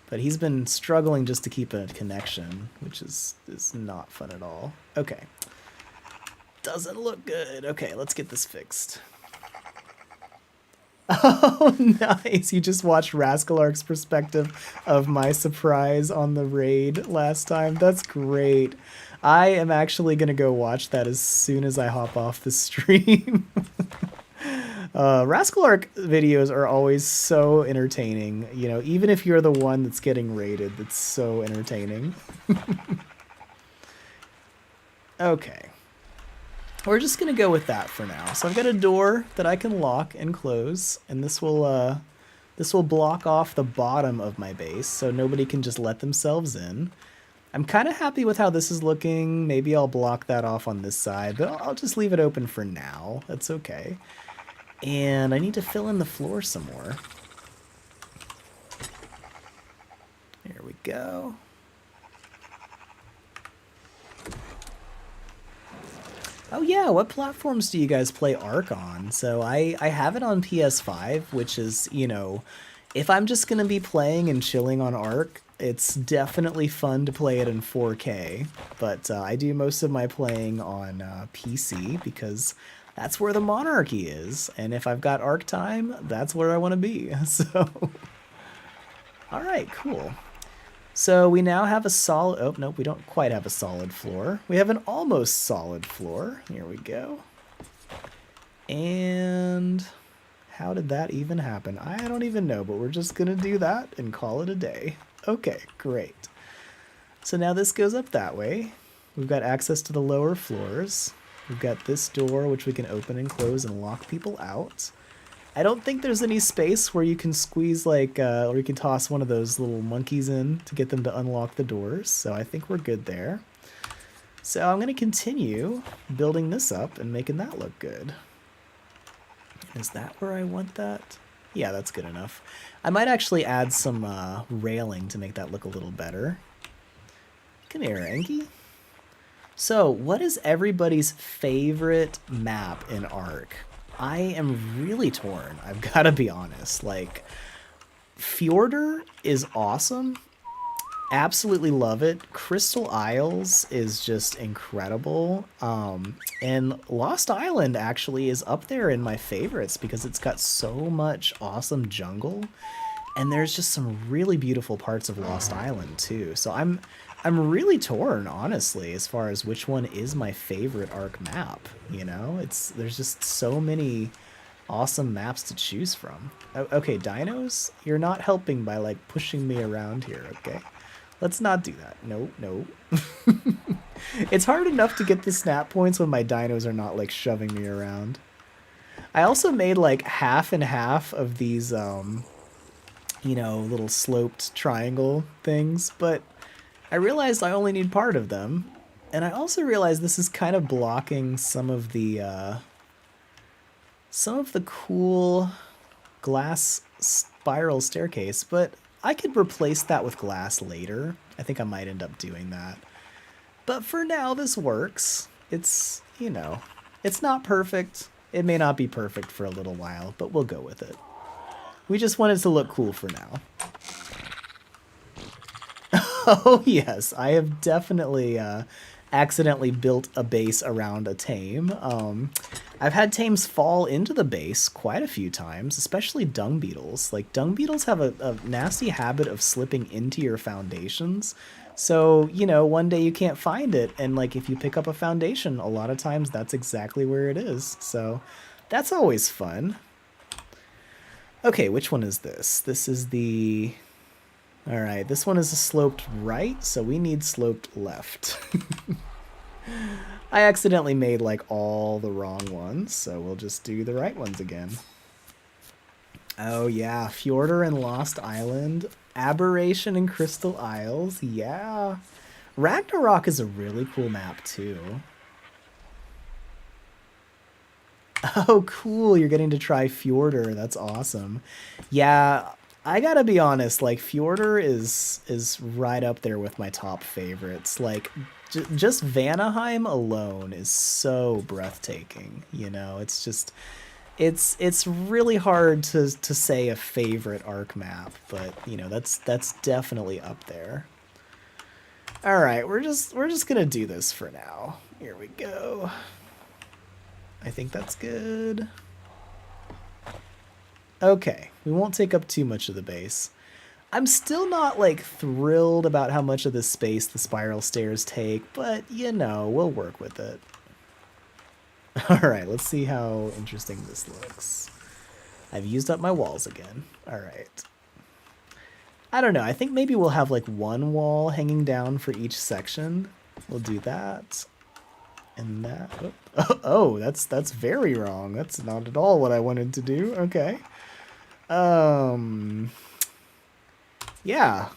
But he's been struggling just to keep a connection, which is not fun at all. Okay. Doesn't look good. Okay, let's get this fixed. Oh, nice. You just watched Rascalark's perspective of my surprise on the raid last time. That's great. I am actually going to go watch that as soon as I hop off the stream. Rascalark videos are always so entertaining. You know, even if you're the one that's getting raided, that's so entertaining. Okay. We're just gonna go with that for now. So I've got a door that I can lock and close, and this will block off the bottom of my base so nobody can just let themselves in. I'm kind of happy with how this is looking. Maybe I'll block that off on this side, but I'll just leave it open for now. That's okay. And I need to fill in the floor some more. There we go. Oh yeah, what platforms do you guys play Ark on? So I have it on PS5, which is, you know, if I'm just going to be playing and chilling on Ark, it's definitely fun to play it in 4K. But I do most of my playing on PC because that's where the Monarchy is. And if I've got Ark time, that's where I want to be. So, all right, cool. So we now have a solid, oh, nope, we don't quite have a solid floor. We have an almost solid floor. Here we go. And how did that even happen? I don't even know, but we're just gonna do that and call it a day. Okay, great. So now this goes up that way. We've got access to the lower floors. We've got this door, which we can open and close and lock people out. I don't think there's any space where you can squeeze like, or you can toss one of those little monkeys in to get them to unlock the doors. So I think we're good there. So I'm going to continue building this up and making that look good. Is that where I want that? Yeah, that's good enough. I might actually add some railing to make that look a little better. Come here, Enki. So what is everybody's favorite map in Ark? I am really torn. I've got to be honest. Like, Fjordur is awesome. Absolutely love it. Crystal Isles is just incredible. And Lost Island actually is up there in my favorites because it's got so much awesome jungle. And there's just some really beautiful parts of Lost Island too. So I'm really torn, honestly, as far as which one is my favorite Ark map. You know, there's just so many awesome maps to choose from. Okay, dinos, you're not helping by like pushing me around here. Okay, let's not do that. No, no. It's hard enough to get the snap points when my dinos are not like shoving me around. I also made like half and half of these, you know, little sloped triangle things, but I realized I only need part of them, and I also realized this is kind of blocking some of the cool glass spiral staircase, but I could replace that with glass later. I think I might end up doing that. But for now, this works. It's, you know, it's not perfect. It may not be perfect for a little while, but we'll go with it. We just want it to look cool for now. Oh yes, I have definitely accidentally built a base around a tame. I've had tames fall into the base quite a few times, especially dung beetles. Like, dung beetles have a nasty habit of slipping into your foundations. So, you know, one day you can't find it, and like if you pick up a foundation, a lot of times that's exactly where it is. So that's always fun. Okay, which one is this? This is the... All right, this one is a sloped right, so we need sloped left. I accidentally made like all the wrong ones, so we'll just do the right ones again. Oh yeah, Fjordur and Lost Island, Aberration and Crystal Isles, yeah. Ragnarok is a really cool map too. Oh, cool. You're getting to try Fjordur. That's awesome. Yeah, I gotta be honest, like Fjordur is right up there with my top favorites. Like just Vanaheim alone is so breathtaking, you know. It's just it's really hard to say a favorite arc map, but you know, that's definitely up there. All right, we're just gonna do this for now. Here we go. I think that's good. Okay, we won't take up too much of the base. I'm still not like thrilled about how much of the space the spiral stairs take, but you know, we'll work with it. Alright, let's see how interesting this looks. I've used up my walls again. Alright. I don't know, I think maybe we'll have like one wall hanging down for each section. We'll do that. And that. Oh, that's very wrong. That's not at all what I wanted to do. Okay. Yeah.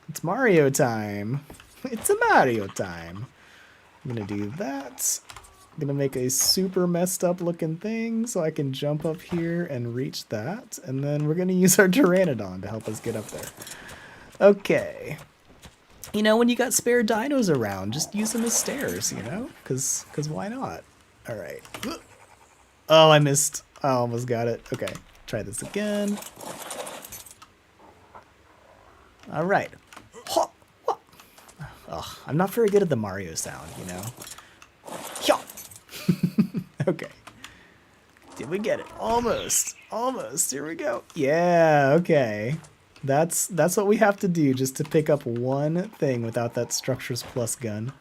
It's Mario time. It's a Mario time. I'm gonna do that. I'm gonna make a super messed up looking thing so I can jump up here and reach that. And then we're gonna use our Pteranodon to help us get up there. Okay. You know, when you got spare dinos around, just use them as stairs, you know? Cause why not? Alright. Oh, I missed. I almost got it. Okay. Try this again. Alright. Oh, I'm not very good at the Mario sound, you know? Okay. Did we get it? Almost. Almost. Here we go. Yeah, okay. That's what we have to do just to pick up one thing without that Structures Plus gun.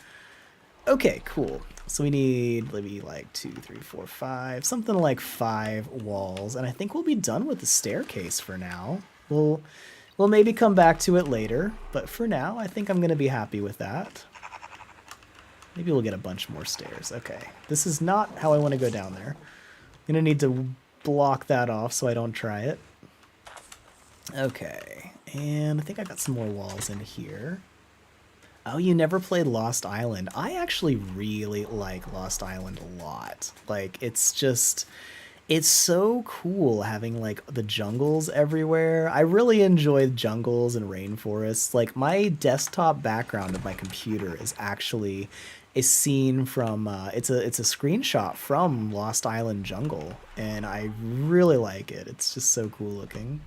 Okay, cool. So we need maybe like 2, 3, 4, 5, something like 5 walls, and I think we'll be done with the staircase for now. We'll maybe come back to it later, but for now, I think I'm gonna be happy with that. Maybe we'll get a bunch more stairs. Okay, this is not how I want to go down there. I'm gonna need to block that off so I don't try it. Okay, and I think I got some more walls in here. Oh, you never played Lost Island. I actually really like Lost Island a lot. Like, it's just, it's so cool having like the jungles everywhere. I really enjoy jungles and rainforests. Like, my desktop background of my computer is actually a scene from it's a screenshot from Lost Island Jungle, and I really like it. It's just so cool looking.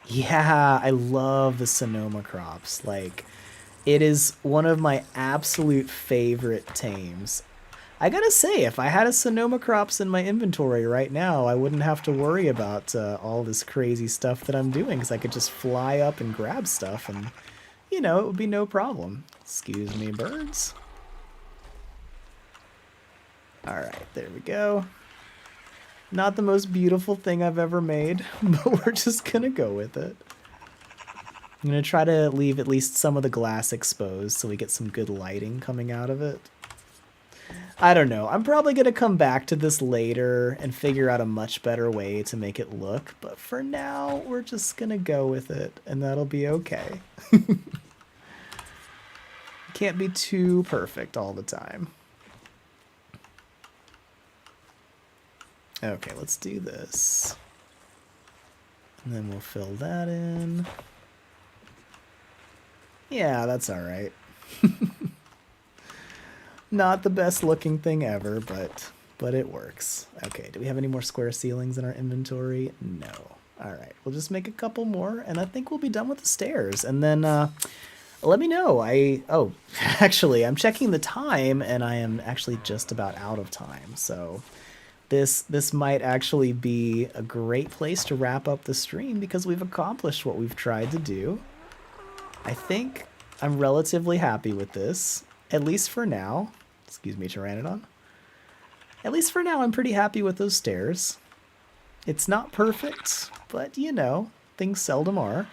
Yeah, I love the Sonoma crops. Like, it is one of my absolute favorite tames. I gotta say, if I had a Sonoma crops in my inventory right now, I wouldn't have to worry about all this crazy stuff that I'm doing, because I could just fly up and grab stuff, and, you know, it would be no problem. Excuse me, birds. Alright, there we go. Not the most beautiful thing I've ever made, but we're just gonna go with it. I'm gonna try to leave at least some of the glass exposed so we get some good lighting coming out of it. I don't know. I'm probably gonna come back to this later and figure out a much better way to make it look, but for now, we're just gonna go with it, and that'll be okay. Can't be too perfect all the time. Okay, let's do this. And then we'll fill that in. Yeah, that's alright. Not the best looking thing ever, but it works. Okay, do we have any more square ceilings in our inventory? No. Alright, we'll just make a couple more, and I think we'll be done with the stairs. And then, let me know. Oh, actually, I'm checking the time, and I am actually just about out of time, so this might actually be a great place to wrap up the stream because we've accomplished what we've tried to do. I think I'm relatively happy with this, at least for now. Excuse me, Pteranodon. At least for now, I'm pretty happy with those stairs. It's not perfect, but you know, things seldom are.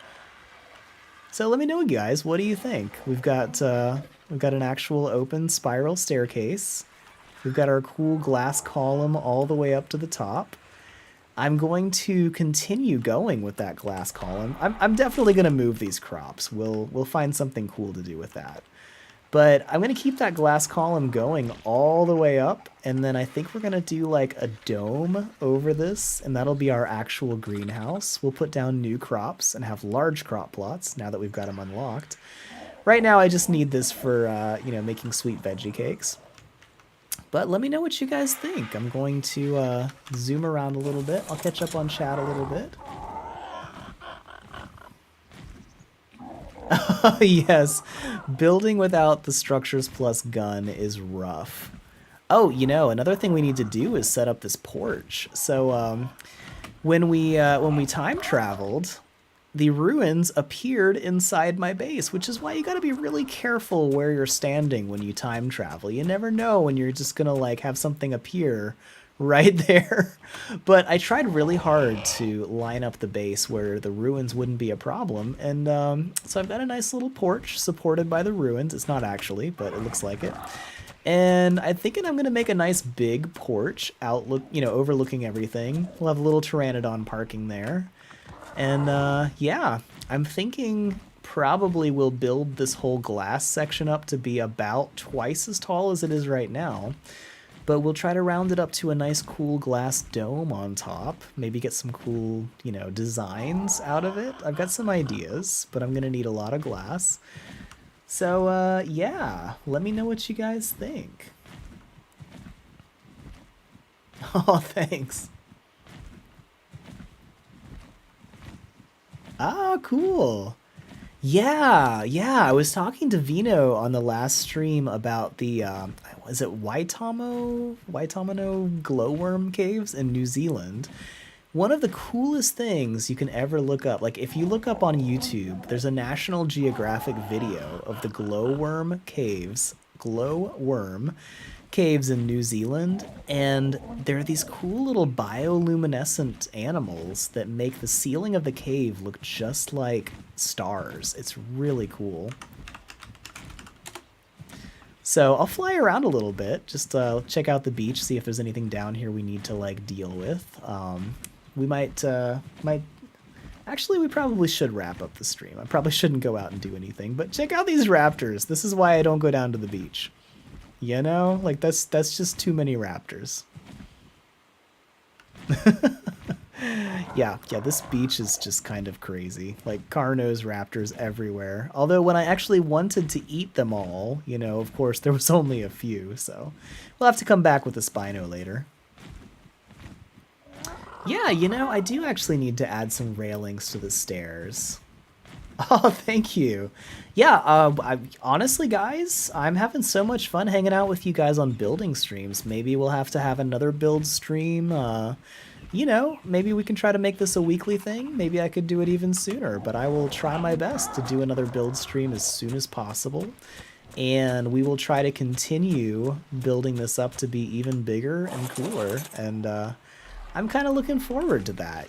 So let me know, guys, what do you think? We've got an actual open spiral staircase. We've got our cool glass column all the way up to the top. I'm going to continue going with that glass column. I'm definitely going to move these crops. We'll find something cool to do with that. But I'm going to keep that glass column going all the way up, and then I think we're going to do like a dome over this, and that'll be our actual greenhouse. We'll put down new crops and have large crop plots now that we've got them unlocked. Right now I just need this for, making sweet veggie cakes. But let me know what you guys think. I'm going to zoom around a little bit. I'll catch up on chat a little bit. Yes, building without the structures plus gun is rough. Oh, another thing we need to do is set up this porch. So when we time traveled, the ruins appeared inside my base, which is why you gotta be really careful where you're standing when you time travel. You never know when you're just gonna like have something appear right there. But I tried really hard to line up the base where the ruins wouldn't be a problem, and so I've got a nice little porch supported by the ruins. It's not actually, but it looks like it. And I'm thinking I'm gonna make a nice big porch overlooking everything. We'll have a little pteranodon parking there. And yeah, I'm thinking probably we'll build this whole glass section up to be about twice as tall as it is right now. But we'll try to round it up to a nice cool glass dome on top. Maybe get some cool, designs out of it. I've got some ideas, but I'm going to need a lot of glass. So yeah, let me know what you guys think. Oh, thanks. Ah, cool. Yeah, yeah. I was talking to Vino on the last stream about the was it Waitamano glowworm caves in New Zealand. One of the coolest things you can ever look up, like if you look up on YouTube, there's a National Geographic video of the glowworm caves in New Zealand, and there are these cool little bioluminescent animals that make the ceiling of the cave look just like stars. It's really cool. So I'll fly around a little bit, just check out the beach, see if there's anything down here we need to like deal with. We might actually, we probably should wrap up the stream. I probably shouldn't go out and do anything, but check out these raptors. This is why I don't go down to the beach. Like that's just too many raptors. Yeah, this beach is just kind of crazy. Like Carno's raptors everywhere. Although when I actually wanted to eat them all, of course there was only a few, so we'll have to come back with a Spino later. Yeah, I do actually need to add some railings to the stairs. Oh, thank you. Yeah, honestly, guys, I'm having so much fun hanging out with you guys on building streams. Maybe we'll have to have another build stream. Maybe we can try to make this a weekly thing. Maybe I could do it even sooner, but I will try my best to do another build stream as soon as possible. And we will try to continue building this up to be even bigger and cooler. And I'm kind of looking forward to that,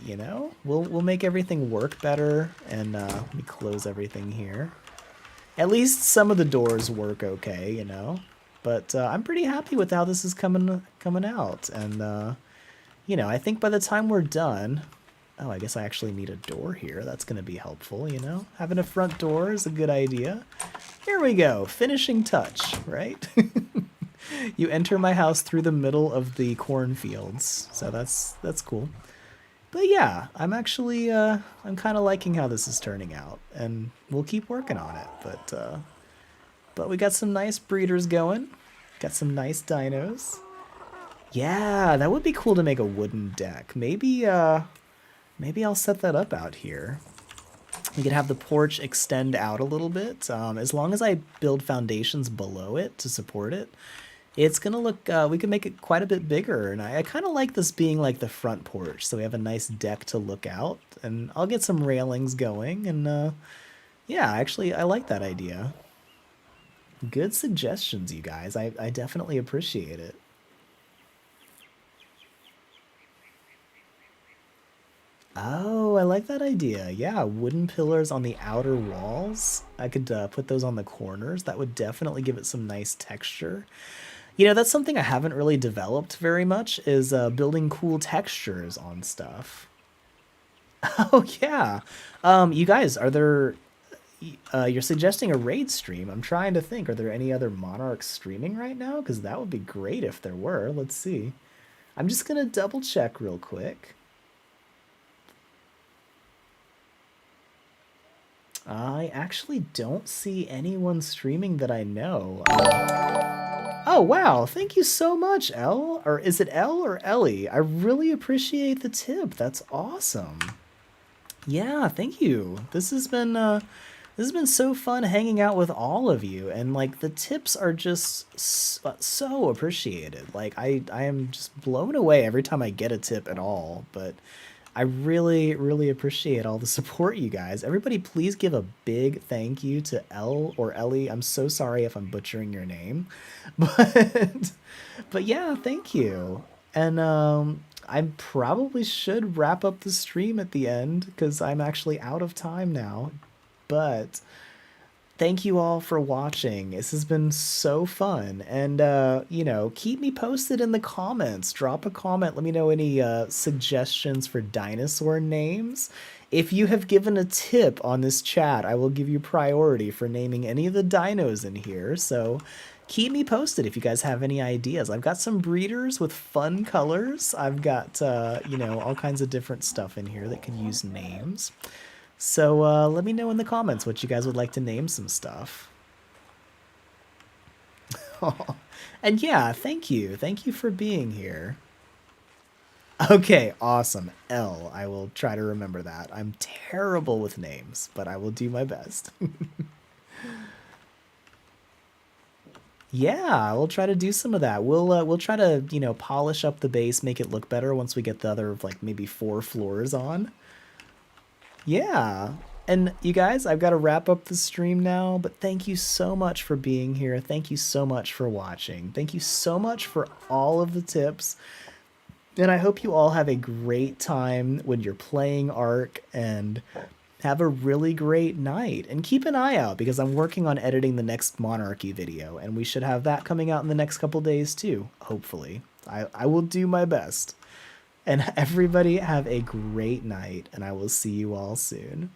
We'll make everything work better, and let me close everything here. At least some of the doors work okay, But I'm pretty happy with how this is coming out, and I think by the time we're done, oh, I guess I actually need a door here. That's going to be helpful, Having a front door is a good idea. Here we go, finishing touch, right? You enter my house through the middle of the cornfields, so that's cool. But yeah, I'm actually I'm kind of liking how this is turning out, and we'll keep working on it. But we got some nice breeders going, got some nice dinos. Yeah, that would be cool to make a wooden deck. Maybe I'll set that up out here. We could have the porch extend out a little bit, as long as I build foundations below it to support it. It's gonna look, we can make it quite a bit bigger, and I kind of like this being like the front porch, so we have a nice deck to look out, and I'll get some railings going, and yeah, actually, I like that idea. Good suggestions, you guys. I definitely appreciate it. Oh, I like that idea. Yeah, wooden pillars on the outer walls. I could put those on the corners. That would definitely give it some nice texture. You know, that's something I haven't really developed very much is building cool textures on stuff. Oh yeah. You guys, are there you're suggesting a raid stream. I'm trying to think, are there any other monarchs streaming right now? Because that would be great if there were. Let's see. I'm just gonna double check real quick. I actually don't see anyone streaming that I know. Oh, wow. Thank you so much, Elle. Or is it Elle or Ellie? I really appreciate the tip. That's awesome. Yeah, thank you. This has been so fun hanging out with all of you, and like the tips are just so appreciated. Like I am just blown away every time I get a tip at all, but I really, really appreciate all the support, you guys. Everybody, please give a big thank you to Elle or Ellie. I'm so sorry if I'm butchering your name, but but yeah, thank you. And I probably should wrap up the stream at the end because I'm actually out of time now. But thank you all for watching. This has been so fun. And, you know, keep me posted in the comments. Drop a comment. Let me know any suggestions for dinosaur names. If you have given a tip on this chat, I will give you priority for naming any of the dinos in here. So keep me posted if you guys have any ideas. I've got some breeders with fun colors. I've got, you know, all kinds of different stuff in here that can use names. So let me know in the comments what you guys would like to name some stuff. And yeah, thank you. Thank you for being here. Okay, awesome. L. I will try to remember that. I'm terrible with names, but I will do my best. Yeah, we'll try to do some of that. We'll try to, you know, polish up the base, make it look better once we get the other like maybe 4 floors on. Yeah. And you guys, I've got to wrap up the stream now, but thank you so much for being here. Thank you so much for watching. Thank you so much for all of the tips. And I hope you all have a great time when you're playing Ark and have a really great night. And keep an eye out because I'm working on editing the next Monarchy video, and we should have that coming out in the next couple days too, hopefully. I will do my best. And everybody have a great night, and I will see you all soon.